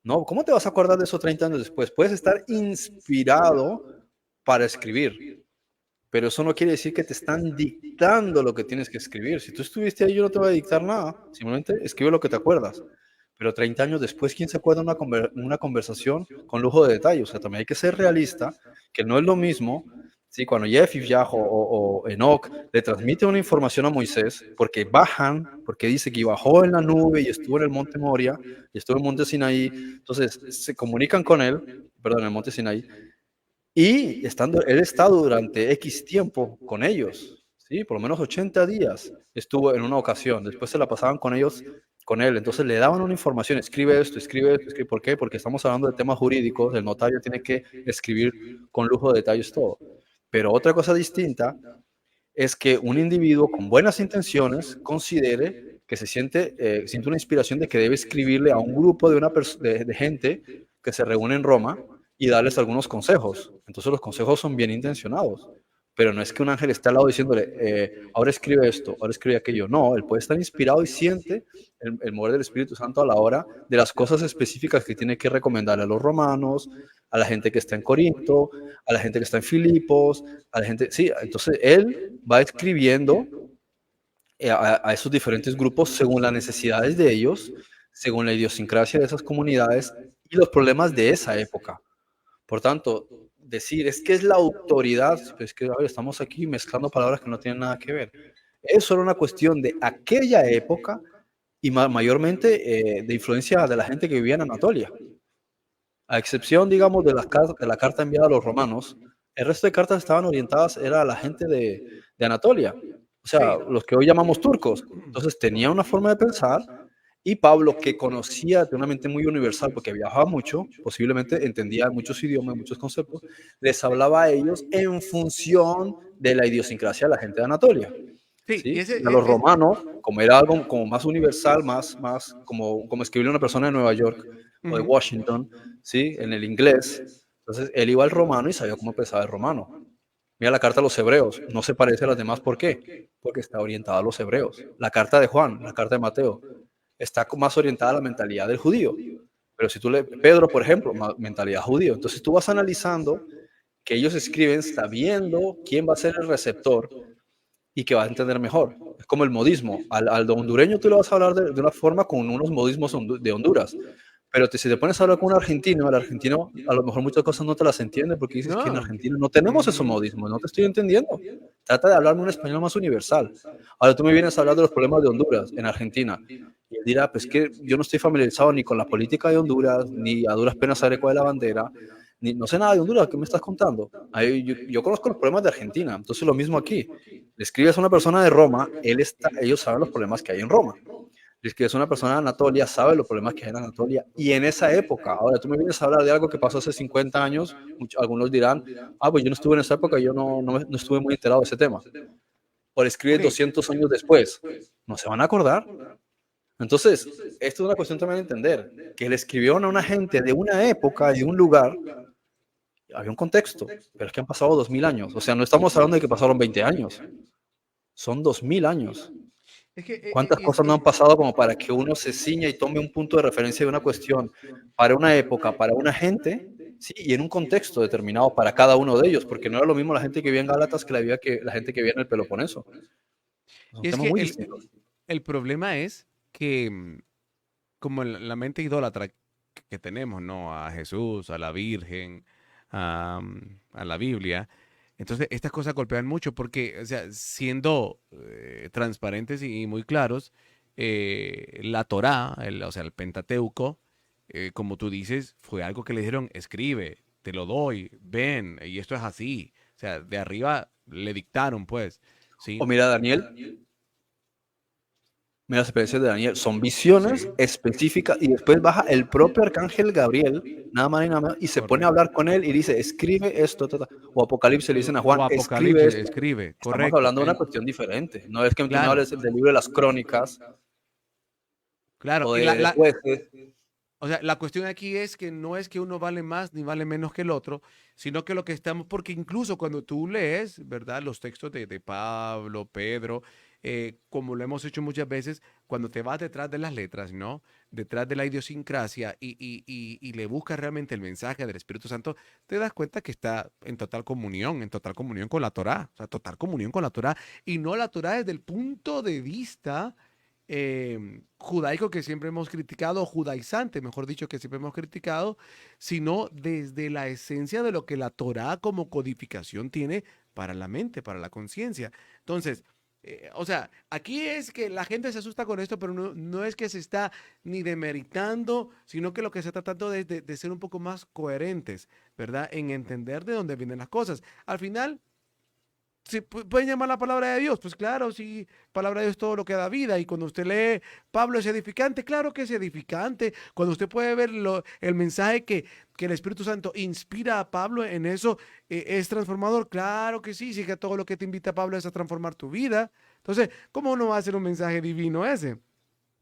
No, ¿cómo te vas a acordar de eso 30 años después? Puedes estar inspirado para escribir, pero eso no quiere decir que te están dictando lo que tienes que escribir. Si tú estuviste ahí, yo no te voy a dictar nada, simplemente escribe lo que te acuerdas. Pero 30 años después, ¿quién se acuerda de una conversación con lujo de detalle? O sea, también hay que ser realista, que no es lo mismo, ¿sí? Cuando Jeff y Yah o Enoch le transmiten una información a Moisés, porque bajan, porque dice que bajó en la nube y estuvo en el monte Moria, y estuvo en el monte Sinaí, entonces se comunican con él, perdón, en el monte Sinaí, y él estado durante X tiempo con ellos, ¿sí? Por lo menos 80 días estuvo en una ocasión. Después se la pasaban con ellos, con él. Entonces le daban una información, escribe esto, escribe esto, escribe. ¿Por qué? Porque estamos hablando de temas jurídicos. El notario tiene que escribir con lujo de detalles todo. Pero otra cosa distinta es que un individuo con buenas intenciones considere que siente una inspiración de que debe escribirle a un grupo de gente que se reúne en Roma y darles algunos consejos. Entonces los consejos son bien intencionados, pero no es que un ángel esté al lado diciéndole, ahora escribe esto, ahora escribe aquello. No, él puede estar inspirado y siente el mover del Espíritu Santo a la hora de las cosas específicas que tiene que recomendarle a los romanos, a la gente que está en Corinto, a la gente que está en Filipos, a la gente, sí, entonces él va escribiendo a esos diferentes grupos según las necesidades de ellos, según la idiosincrasia de esas comunidades y los problemas de esa época. Por tanto, decir es que es la autoridad, es que a ver, estamos aquí mezclando palabras que no tienen nada que ver. Es solo una cuestión de aquella época y mayormente de influencia de la gente que vivía en Anatolia. A excepción, digamos, de la carta enviada a los romanos, el resto de cartas estaban orientadas, era a la gente de Anatolia, o sea,
Sí.
los que hoy llamamos turcos. Entonces tenía una forma de pensar y Pablo, que conocía de una mente muy universal, porque viajaba mucho, posiblemente entendía muchos idiomas, muchos conceptos, les hablaba a ellos en función de la idiosincrasia de la gente de Anatolia.
Sí, y
¿Sí?
ese
Y a los romanos, como era algo como más universal, más como escribirle una persona de Nueva York o de
ujú.
Washington, ¿sí? En el inglés. Entonces, él iba al romano y sabía cómo pensaba el romano. Mira la carta a los hebreos, no se parece a las demás, ¿por qué? Porque está orientada a los hebreos. La carta de Juan, la carta de Mateo, está más orientada a la mentalidad del judío. Pero si tú le, Pedro, por ejemplo, mentalidad judío. Entonces tú vas analizando que ellos escriben sabiendo quién va a ser el receptor y que va a entender mejor. Es como el modismo. Al hondureño tú le vas a hablar de una forma con unos modismos de Honduras. Pero si te pones a hablar con un argentino, el argentino a lo mejor muchas cosas no te las entiende porque dices que en
No.
Argentina no tenemos esos
Ujú.
modismos, no te estoy entendiendo. Trata de hablarme un español más universal. Ahora tú me vienes a hablar de los problemas de Honduras en Argentina. Y él dirá, pues que yo no estoy familiarizado ni con la política de Honduras, ni a duras penas sabré cuál es la bandera, ni, no sé nada de Honduras, ¿qué me estás contando? Ahí, yo conozco los problemas de Argentina, entonces lo mismo aquí. Le escribes a una persona de Roma, ellos saben los problemas que hay en Roma. Es que es una persona de Anatolia, sabe los problemas que hay en Anatolia. Y en esa época, ahora tú me vienes a hablar de algo que pasó hace 50 años, algunos dirán, pues yo no estuve en esa época, yo no estuve muy enterado de ese tema. O le escribes
Ok.
200 años después, no se van a acordar. Entonces, esto es una cuestión también de entender, que le escribieron a una gente de una época y de un lugar, había un contexto, pero es que han pasado 2000 años. O sea, no estamos hablando de que pasaron 20 años, son 2000 años.
Es que
¿Cuántas cosas no han pasado como para que uno se ciña y tome un punto de referencia de una cuestión para una época, para una gente, sí, y en un contexto determinado para cada uno de ellos? Porque no era lo mismo la gente que vivía en Gálatas que la gente que vivía en el Peloponeso. Son
y es
temas
que
muy distintos.
el problema es que como la mente idólatra que tenemos, ¿no? A Jesús, a la Virgen, a la Biblia. Entonces, estas cosas golpean mucho porque, o sea, siendo transparentes y muy claros, la Torá, o sea, el Pentateuco, como tú dices, fue algo que le dijeron, escribe, te lo doy, ven, y esto es así. O sea, de arriba le dictaron, pues,
O
¿sí?
mira, Daniel, mira las experiencias de Daniel, son visiones
Sí,
específicas y después baja el propio arcángel Gabriel, nada más y nada menos, y se pone a
correcto.
hablar con él y dice, escribe esto, o Apocalipsis le dicen a Juan,
O
escribe
Apocalipsis,
esto.
escribe,
Estamos
correcto.
hablando de una cuestión diferente. No es que tú me
Claro,
hables del libro de las crónicas
claro.
o
Y
de jueces.
o sea, la cuestión aquí es que no es que uno vale más ni vale menos que el otro, sino que lo que estamos, porque incluso cuando tú lees, ¿verdad? Los textos de Pablo, Pedro, como lo hemos hecho muchas veces, cuando te vas detrás de las letras, ¿no? Detrás de la idiosincrasia y le buscas realmente el mensaje del Espíritu Santo, te das cuenta que está en total comunión con la Torá, o sea, total comunión con la Torá, y no la Torá desde el punto de vista judaico que siempre hemos criticado, o judaizante, mejor dicho, que siempre hemos criticado, sino desde la esencia de lo que la Torá como codificación tiene para la mente, para la conciencia. Entonces, o sea, aquí es que la gente se asusta con esto, pero no es que se está ni demeritando, sino que lo que se está tratando de ser un poco más coherentes, ¿verdad? En entender de dónde vienen las cosas. Al final, sí, pueden llamar la palabra de Dios, pues claro, sí, palabra de Dios es todo lo que da vida. Y cuando usted lee, Pablo es edificante, claro que es edificante. Cuando usted puede ver el mensaje que el Espíritu Santo inspira a Pablo en eso, es transformador, claro que sí, sí que todo lo que te invita a Pablo es a transformar tu vida. Entonces, ¿cómo no va a ser un mensaje divino ese?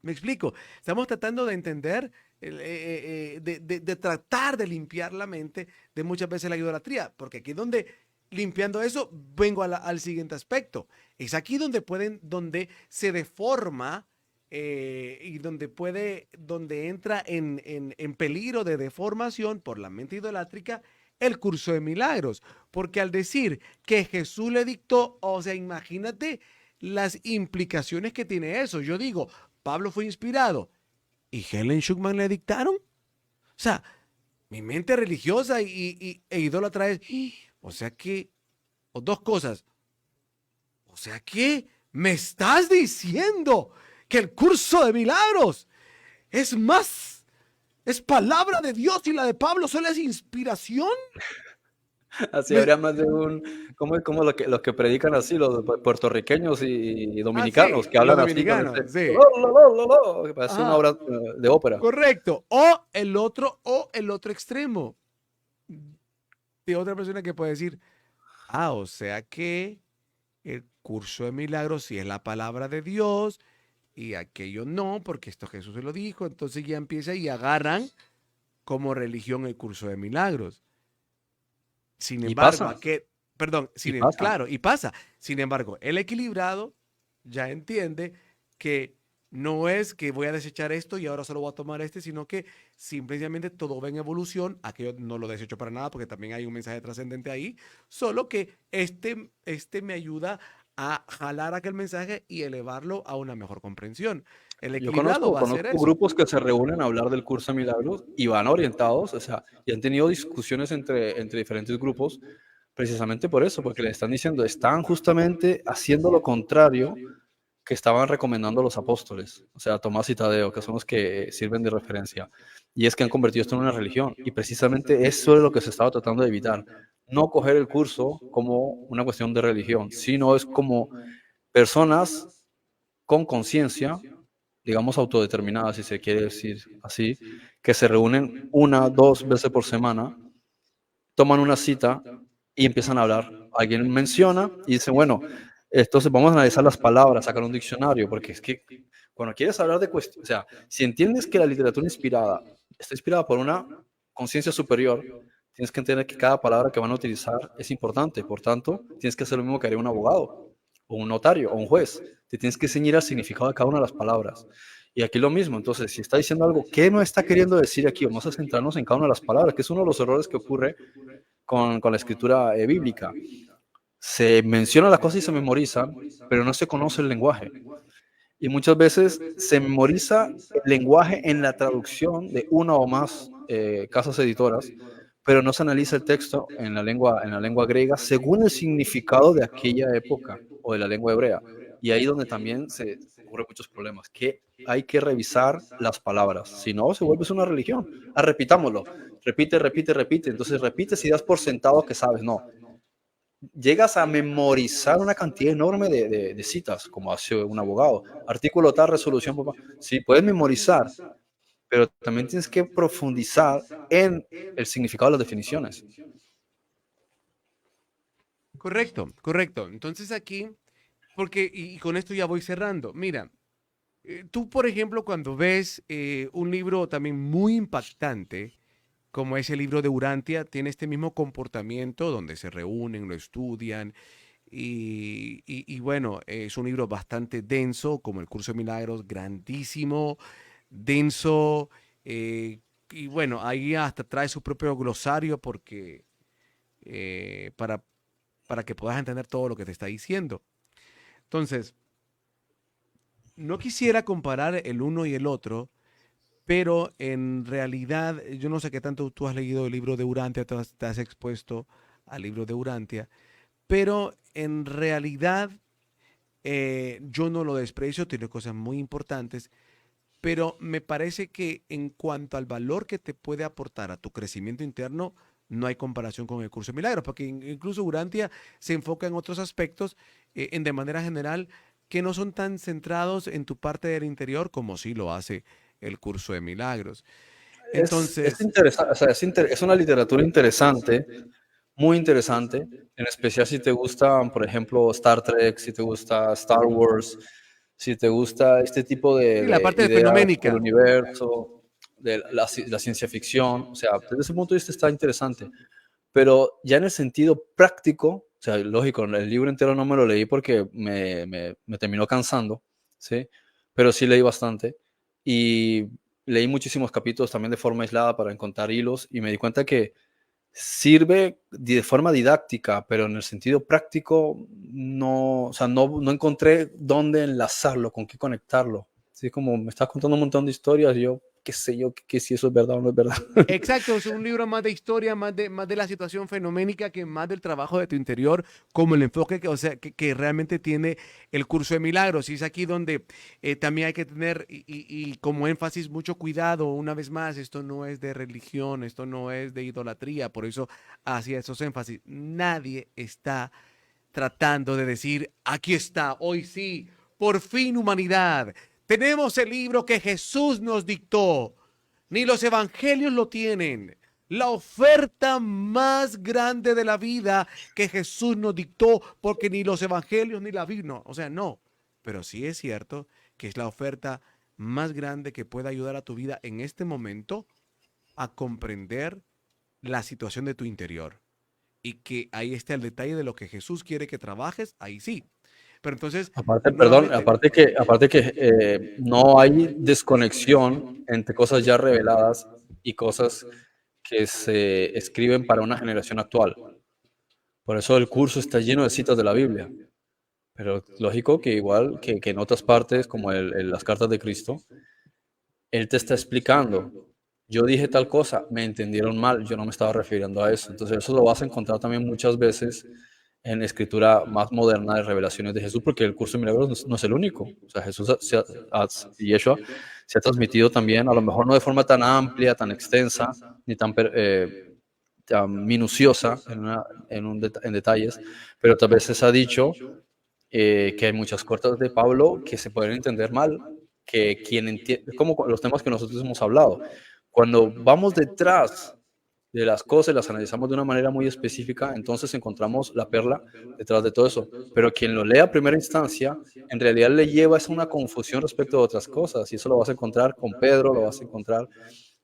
Me explico, estamos tratando de entender, de tratar de limpiar la mente de muchas veces la idolatría, porque aquí es donde limpiando eso, vengo al siguiente aspecto. Es aquí donde se deforma y donde entra en peligro de deformación por la mente idolátrica el curso de milagros. Porque al decir que Jesús le dictó, o sea, imagínate las implicaciones que tiene eso. Yo digo, Pablo fue inspirado y Helen Schuckman le dictaron. O sea, mi mente religiosa e idólatra es, o sea que, o dos cosas, o sea que me estás diciendo que el curso de milagros es más, es palabra de Dios y la de Pablo solo es inspiración.
Así
Me,
habría más de un, como lo que predican así, los puertorriqueños y dominicanos,
sí,
que
los
hablan así con
dominicanos, sí.
que parece una
Ajá,
obra de ópera.
correcto. O el otro extremo de otra persona que puede decir, o sea que el curso de milagros sí es la palabra de Dios y aquello no, porque esto Jesús se lo dijo, entonces ya empieza y agarran como religión el curso de milagros. Sin
Y
embargo,
pasa,
perdón,
y pasa.
claro, y pasa. Sin embargo, el equilibrado ya entiende que no es que voy a desechar esto y ahora solo voy a tomar este, sino que simplemente todo va en evolución. Aquello no lo desecho para nada porque también hay un mensaje trascendente ahí, solo que este me ayuda a jalar aquel mensaje y elevarlo a una mejor comprensión. El
Yo
equilibrado va a ser
conozco
eso.
grupos que se reúnen a hablar del curso de milagros y van orientados, o sea, y han tenido discusiones entre diferentes grupos precisamente por eso, porque le están diciendo, están justamente haciendo lo contrario que estaban recomendando los apóstoles, o sea, Tomás y Tadeo, que son los que sirven de referencia. Y es que han convertido esto en una religión. Y precisamente eso es lo que se estaba tratando de evitar. No coger el curso como una cuestión de religión, sino es como personas con conciencia, digamos autodeterminadas, si se quiere decir así, que se reúnen una, dos veces por semana, toman una cita y empiezan a hablar. Alguien menciona y dice, bueno, entonces vamos a analizar las palabras, sacar un diccionario, porque es que cuando quieres hablar de cuestiones, o sea, si entiendes que la literatura inspirada está inspirada por una conciencia superior, tienes que entender que cada palabra que van a utilizar es importante. Por tanto, tienes que hacer lo mismo que haría un abogado, o un notario, o un juez. Te tienes que ceñir al significado de cada una de las palabras. Y aquí lo mismo, entonces, si está diciendo algo, ¿qué no está queriendo decir aquí? Vamos a centrarnos en cada una de las palabras, que es uno de los errores que ocurre con la escritura bíblica. Se menciona las cosas y se memorizan, pero no se conoce el lenguaje. Y muchas veces se memoriza el lenguaje en la traducción de una o más casas editoras, pero no se analiza el texto en la lengua griega según el significado de aquella época o de la lengua hebrea. Y ahí donde también se ocurren muchos problemas, que hay que revisar las palabras, si no se vuelve una religión. Repitámoslo, repite, repite, repite, entonces repites y das por sentado que sabes, no, llegas a memorizar una cantidad enorme de citas, como hace un abogado. Artículo tal, resolución, papá. Sí, puedes memorizar, pero también tienes que profundizar en el significado de las definiciones.
Correcto, correcto. Entonces aquí, porque, y con esto ya voy cerrando. Mira, tú, por ejemplo, cuando ves un libro también muy impactante, como es el libro de Urantia, tiene este mismo comportamiento donde se reúnen, lo estudian y bueno, es un libro bastante denso, como el Curso de Milagros, grandísimo, denso y bueno, ahí hasta trae su propio glosario porque eh, para, para que puedas entender todo lo que te está diciendo. Entonces, no quisiera comparar el uno y el otro, pero en realidad, yo no sé qué tanto tú has leído el libro de Urantia, te has expuesto al libro de Urantia, pero en realidad yo no lo desprecio, tiene cosas muy importantes, pero me parece que en cuanto al valor que te puede aportar a tu crecimiento interno, no hay comparación con el curso de milagros, porque incluso Urantia se enfoca en otros aspectos, en de manera general, que no son tan centrados en tu parte del interior como sí lo hace el curso de milagros.
Es
Entonces,
interesante, o sea, es una literatura interesante, muy interesante, en especial si te gusta, por ejemplo, Star Trek, si te gusta Star Wars, si te gusta este tipo
sí, la
de
parte de
ideas del
fenoménica.
universo, de la ciencia ficción, o sea, desde ese punto de vista está interesante. pero ya en el sentido práctico, o sea, lógico, el libro entero no me lo leí porque me terminó cansando, ¿sí? Pero sí leí bastante y leí muchísimos capítulos también de forma aislada para encontrar hilos y me di cuenta que sirve de forma didáctica, pero en el sentido práctico no, o sea, no encontré dónde enlazarlo, con qué conectarlo. Así como me estás contando un montón de historias, yo qué sé yo, que si eso es verdad o no es verdad.
Exacto, es un libro más de historia, más de la situación fenoménica que más del trabajo de tu interior, como el enfoque que, o sea, que realmente tiene el curso de milagros. Y es aquí donde también hay que tener y como énfasis mucho cuidado, una vez más, esto no es de religión, esto no es de idolatría, por eso hacía esos énfasis. Nadie está tratando de decir, aquí está, hoy sí, por fin humanidad. Tenemos el libro que Jesús nos dictó. Ni los evangelios lo tienen. La oferta más grande de la vida que Jesús nos dictó, porque ni los evangelios ni la Biblia, no, o sea, no. Pero sí es cierto que es la oferta más grande que puede ayudar a tu vida en este momento a comprender la situación de tu interior y que ahí está el detalle de lo que Jesús quiere que trabajes, ahí sí. Pero entonces,
Aparte, perdón,
nuevamente,
aparte que no hay desconexión entre cosas ya reveladas y cosas que se escriben para una generación actual. Por eso el curso está lleno de citas de la Biblia. Pero lógico que igual que en otras partes, como las cartas de Cristo, Él te está explicando. Yo dije tal cosa, me entendieron mal, yo no me estaba refiriendo a eso. Entonces eso lo vas a encontrar también muchas veces en escritura más moderna de revelaciones de Jesús, porque el curso de milagros no es el único. O sea, Jesús y Yeshua se ha transmitido también, a lo mejor no de forma tan amplia, tan extensa, ni tan minuciosa en detalles, pero tal vez se ha dicho que hay muchas cortas de Pablo que se pueden entender mal, que quien entiende, como los temas que nosotros hemos hablado, cuando vamos detrás de las cosas y las analizamos de una manera muy específica, entonces encontramos la perla detrás de todo eso. Pero quien lo lee a primera instancia, en realidad le lleva a una confusión respecto de otras cosas, y eso lo vas a encontrar con Pedro, lo vas a encontrar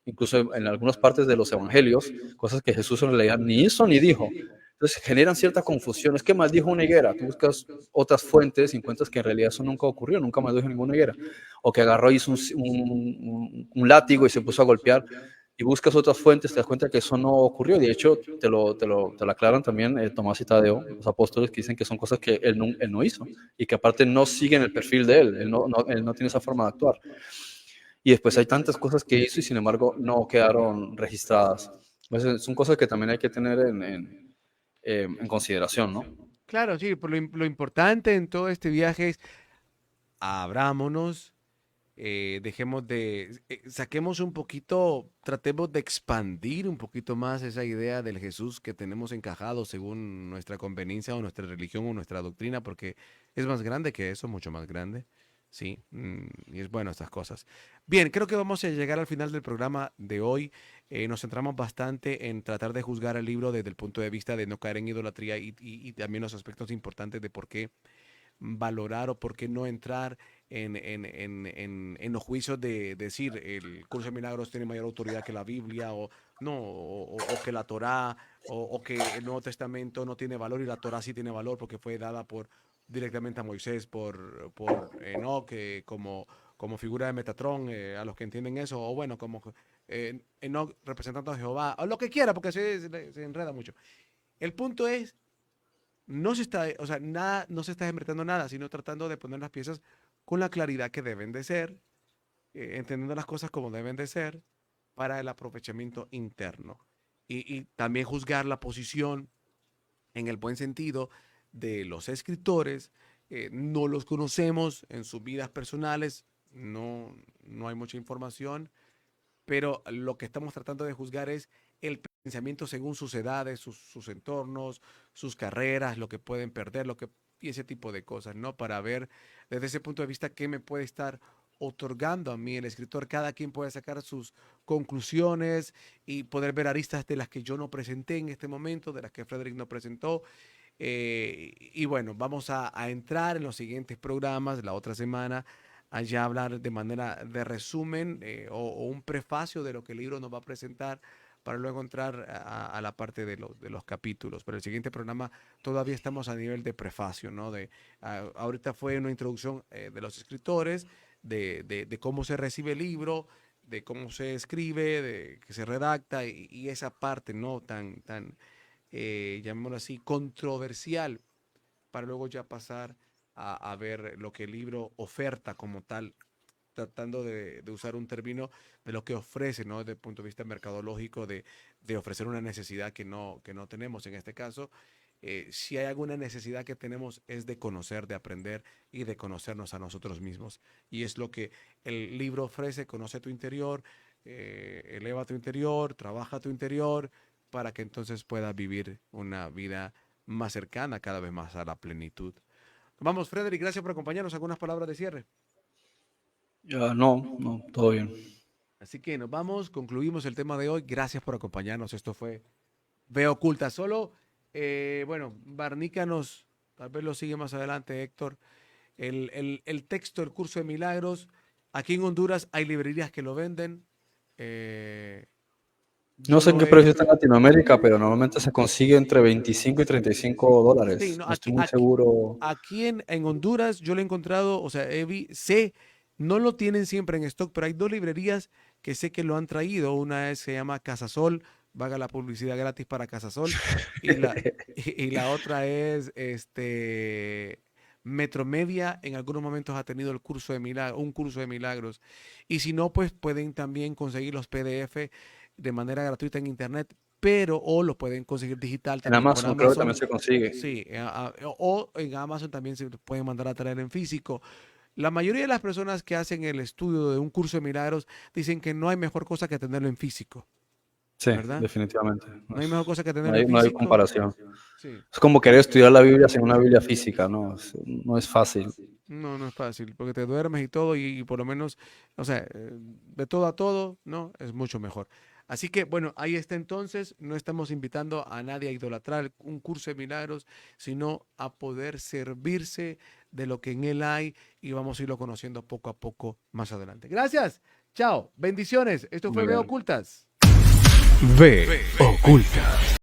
incluso en algunas partes de los evangelios, cosas que Jesús en realidad ni hizo ni dijo. Entonces generan cierta confusión. Es que maldijo una higuera. Tú buscas otras fuentes y encuentras que en realidad eso nunca ocurrió, nunca maldijo ninguna higuera. O que agarró y hizo un látigo y se puso a golpear. Y buscas otras fuentes, te das cuenta que eso no ocurrió. De hecho, te lo aclaran también Tomás y Tadeo, los apóstoles, que dicen que son cosas que él no hizo y que aparte no siguen el perfil de él. Él no tiene esa forma de actuar. Y después hay tantas cosas que hizo y sin embargo no quedaron registradas. Entonces, son cosas que también hay que tener en consideración, ¿no?
claro, sí, por lo importante en todo este viaje es abrámonos, dejemos de, saquemos un poquito, tratemos de expandir un poquito más esa idea del Jesús que tenemos encajado según nuestra conveniencia o nuestra religión o nuestra doctrina, porque es más grande que eso, mucho más grande. Sí, y es bueno estas cosas. Bien, creo que vamos a llegar al final del programa de hoy. Nos centramos bastante en tratar de juzgar el libro desde el punto de vista de no caer en idolatría y también los aspectos importantes de por qué valorar o por qué no entrar en los juicios de decir el curso de milagros tiene mayor autoridad que la Biblia o no, o que la Torá o que el Nuevo Testamento no tiene valor y la Torá sí tiene valor porque fue dada por directamente a Moisés por Enoch como figura de Metatrón, a los que entienden eso, o bueno, como Enoch representando a Jehová, o lo que quiera, porque se enreda mucho. El punto es no se está, o sea, nada, no se está desmertando nada, sino tratando de poner las piezas con la claridad que deben de ser, entendiendo las cosas como deben de ser para el aprovechamiento interno. Y también juzgar la posición en el buen sentido de los escritores. No los conocemos en sus vidas personales, no hay mucha información, pero lo que estamos tratando de juzgar es el pensamiento según sus edades, sus entornos, sus carreras, lo que pueden perder, y ese tipo de cosas, ¿no? Para ver desde ese punto de vista qué me puede estar otorgando a mí el escritor. Cada quien puede sacar sus conclusiones y poder ver aristas de las que yo no presenté en este momento, de las que Frederick no presentó. Y bueno, vamos a entrar en los siguientes programas la otra semana allá hablar de manera de resumen o un prefacio de lo que el libro nos va a presentar para luego entrar a la parte de los capítulos. Pero el siguiente programa todavía estamos a nivel de prefacio, ¿no? Ahorita fue una introducción de los escritores, de cómo se recibe el libro, de cómo se escribe, de que se redacta y esa parte no tan llamémoslo así, controversial, para luego ya pasar a ver lo que el libro oferta como tal, tratando de usar un término de lo que ofrece, ¿no? Desde el punto de vista mercadológico, de ofrecer una necesidad que no tenemos. En este caso, si hay alguna necesidad que tenemos es de conocer, de aprender y de conocernos a nosotros mismos. Y es lo que el libro ofrece: conoce tu interior, eleva tu interior, trabaja tu interior, para que entonces puedas vivir una vida más cercana, cada vez más a la plenitud. Vamos, Frederick, gracias por acompañarnos. ¿Algunas palabras de cierre?
No, no, todo bien.
Así que nos vamos, concluimos el tema de hoy. Gracias por acompañarnos. Esto fue Veo Oculta. Solo, bueno, Barnícanos, tal vez lo sigue más adelante, Héctor. El texto, el curso de milagros. Aquí en Honduras hay librerías que lo venden.
No
Yo
sé en
lo
qué
he...
precio está en Latinoamérica, pero normalmente se consigue entre 25 y
Sí,
$35.
no,
No estoy muy seguro.
aquí en Honduras yo lo he encontrado, o sea, sé, no lo tienen siempre en stock, pero hay dos librerías que sé que lo han traído. Una se llama Casasol, vaga la publicidad gratis para Casasol, y y la otra es Metromedia. En algunos momentos ha tenido el curso de un curso de milagros. Y si no, pues pueden también conseguir los PDF de manera gratuita en internet, pero o lo pueden conseguir digital
En
también por
Amazon creo que también
Amazon.
se consigue.
Sí, o en Amazon también se pueden mandar a traer en físico. La mayoría de las personas que hacen el estudio de un curso de milagros dicen que no hay mejor cosa que tenerlo en físico,
Sí,
¿verdad?
definitivamente.
No hay mejor cosa que
No
tenerlo en
hay, no hay
físico.
comparación.
Sí.
Es como querer estudiar la Biblia sin una Biblia física, ¿no? No es fácil.
No, no es fácil, porque te duermes y todo, y por lo menos, o sea, de todo a todo, ¿no? Es mucho mejor. Así que, bueno, ahí está entonces. No estamos invitando a nadie a idolatrar un curso de milagros, sino a poder servirse de lo que en él hay, y vamos a irlo conociendo poco a poco más adelante. Gracias. Chao. Bendiciones. Esto fue
Muy
Veo
bien.
Ocultas.
Ve oculta.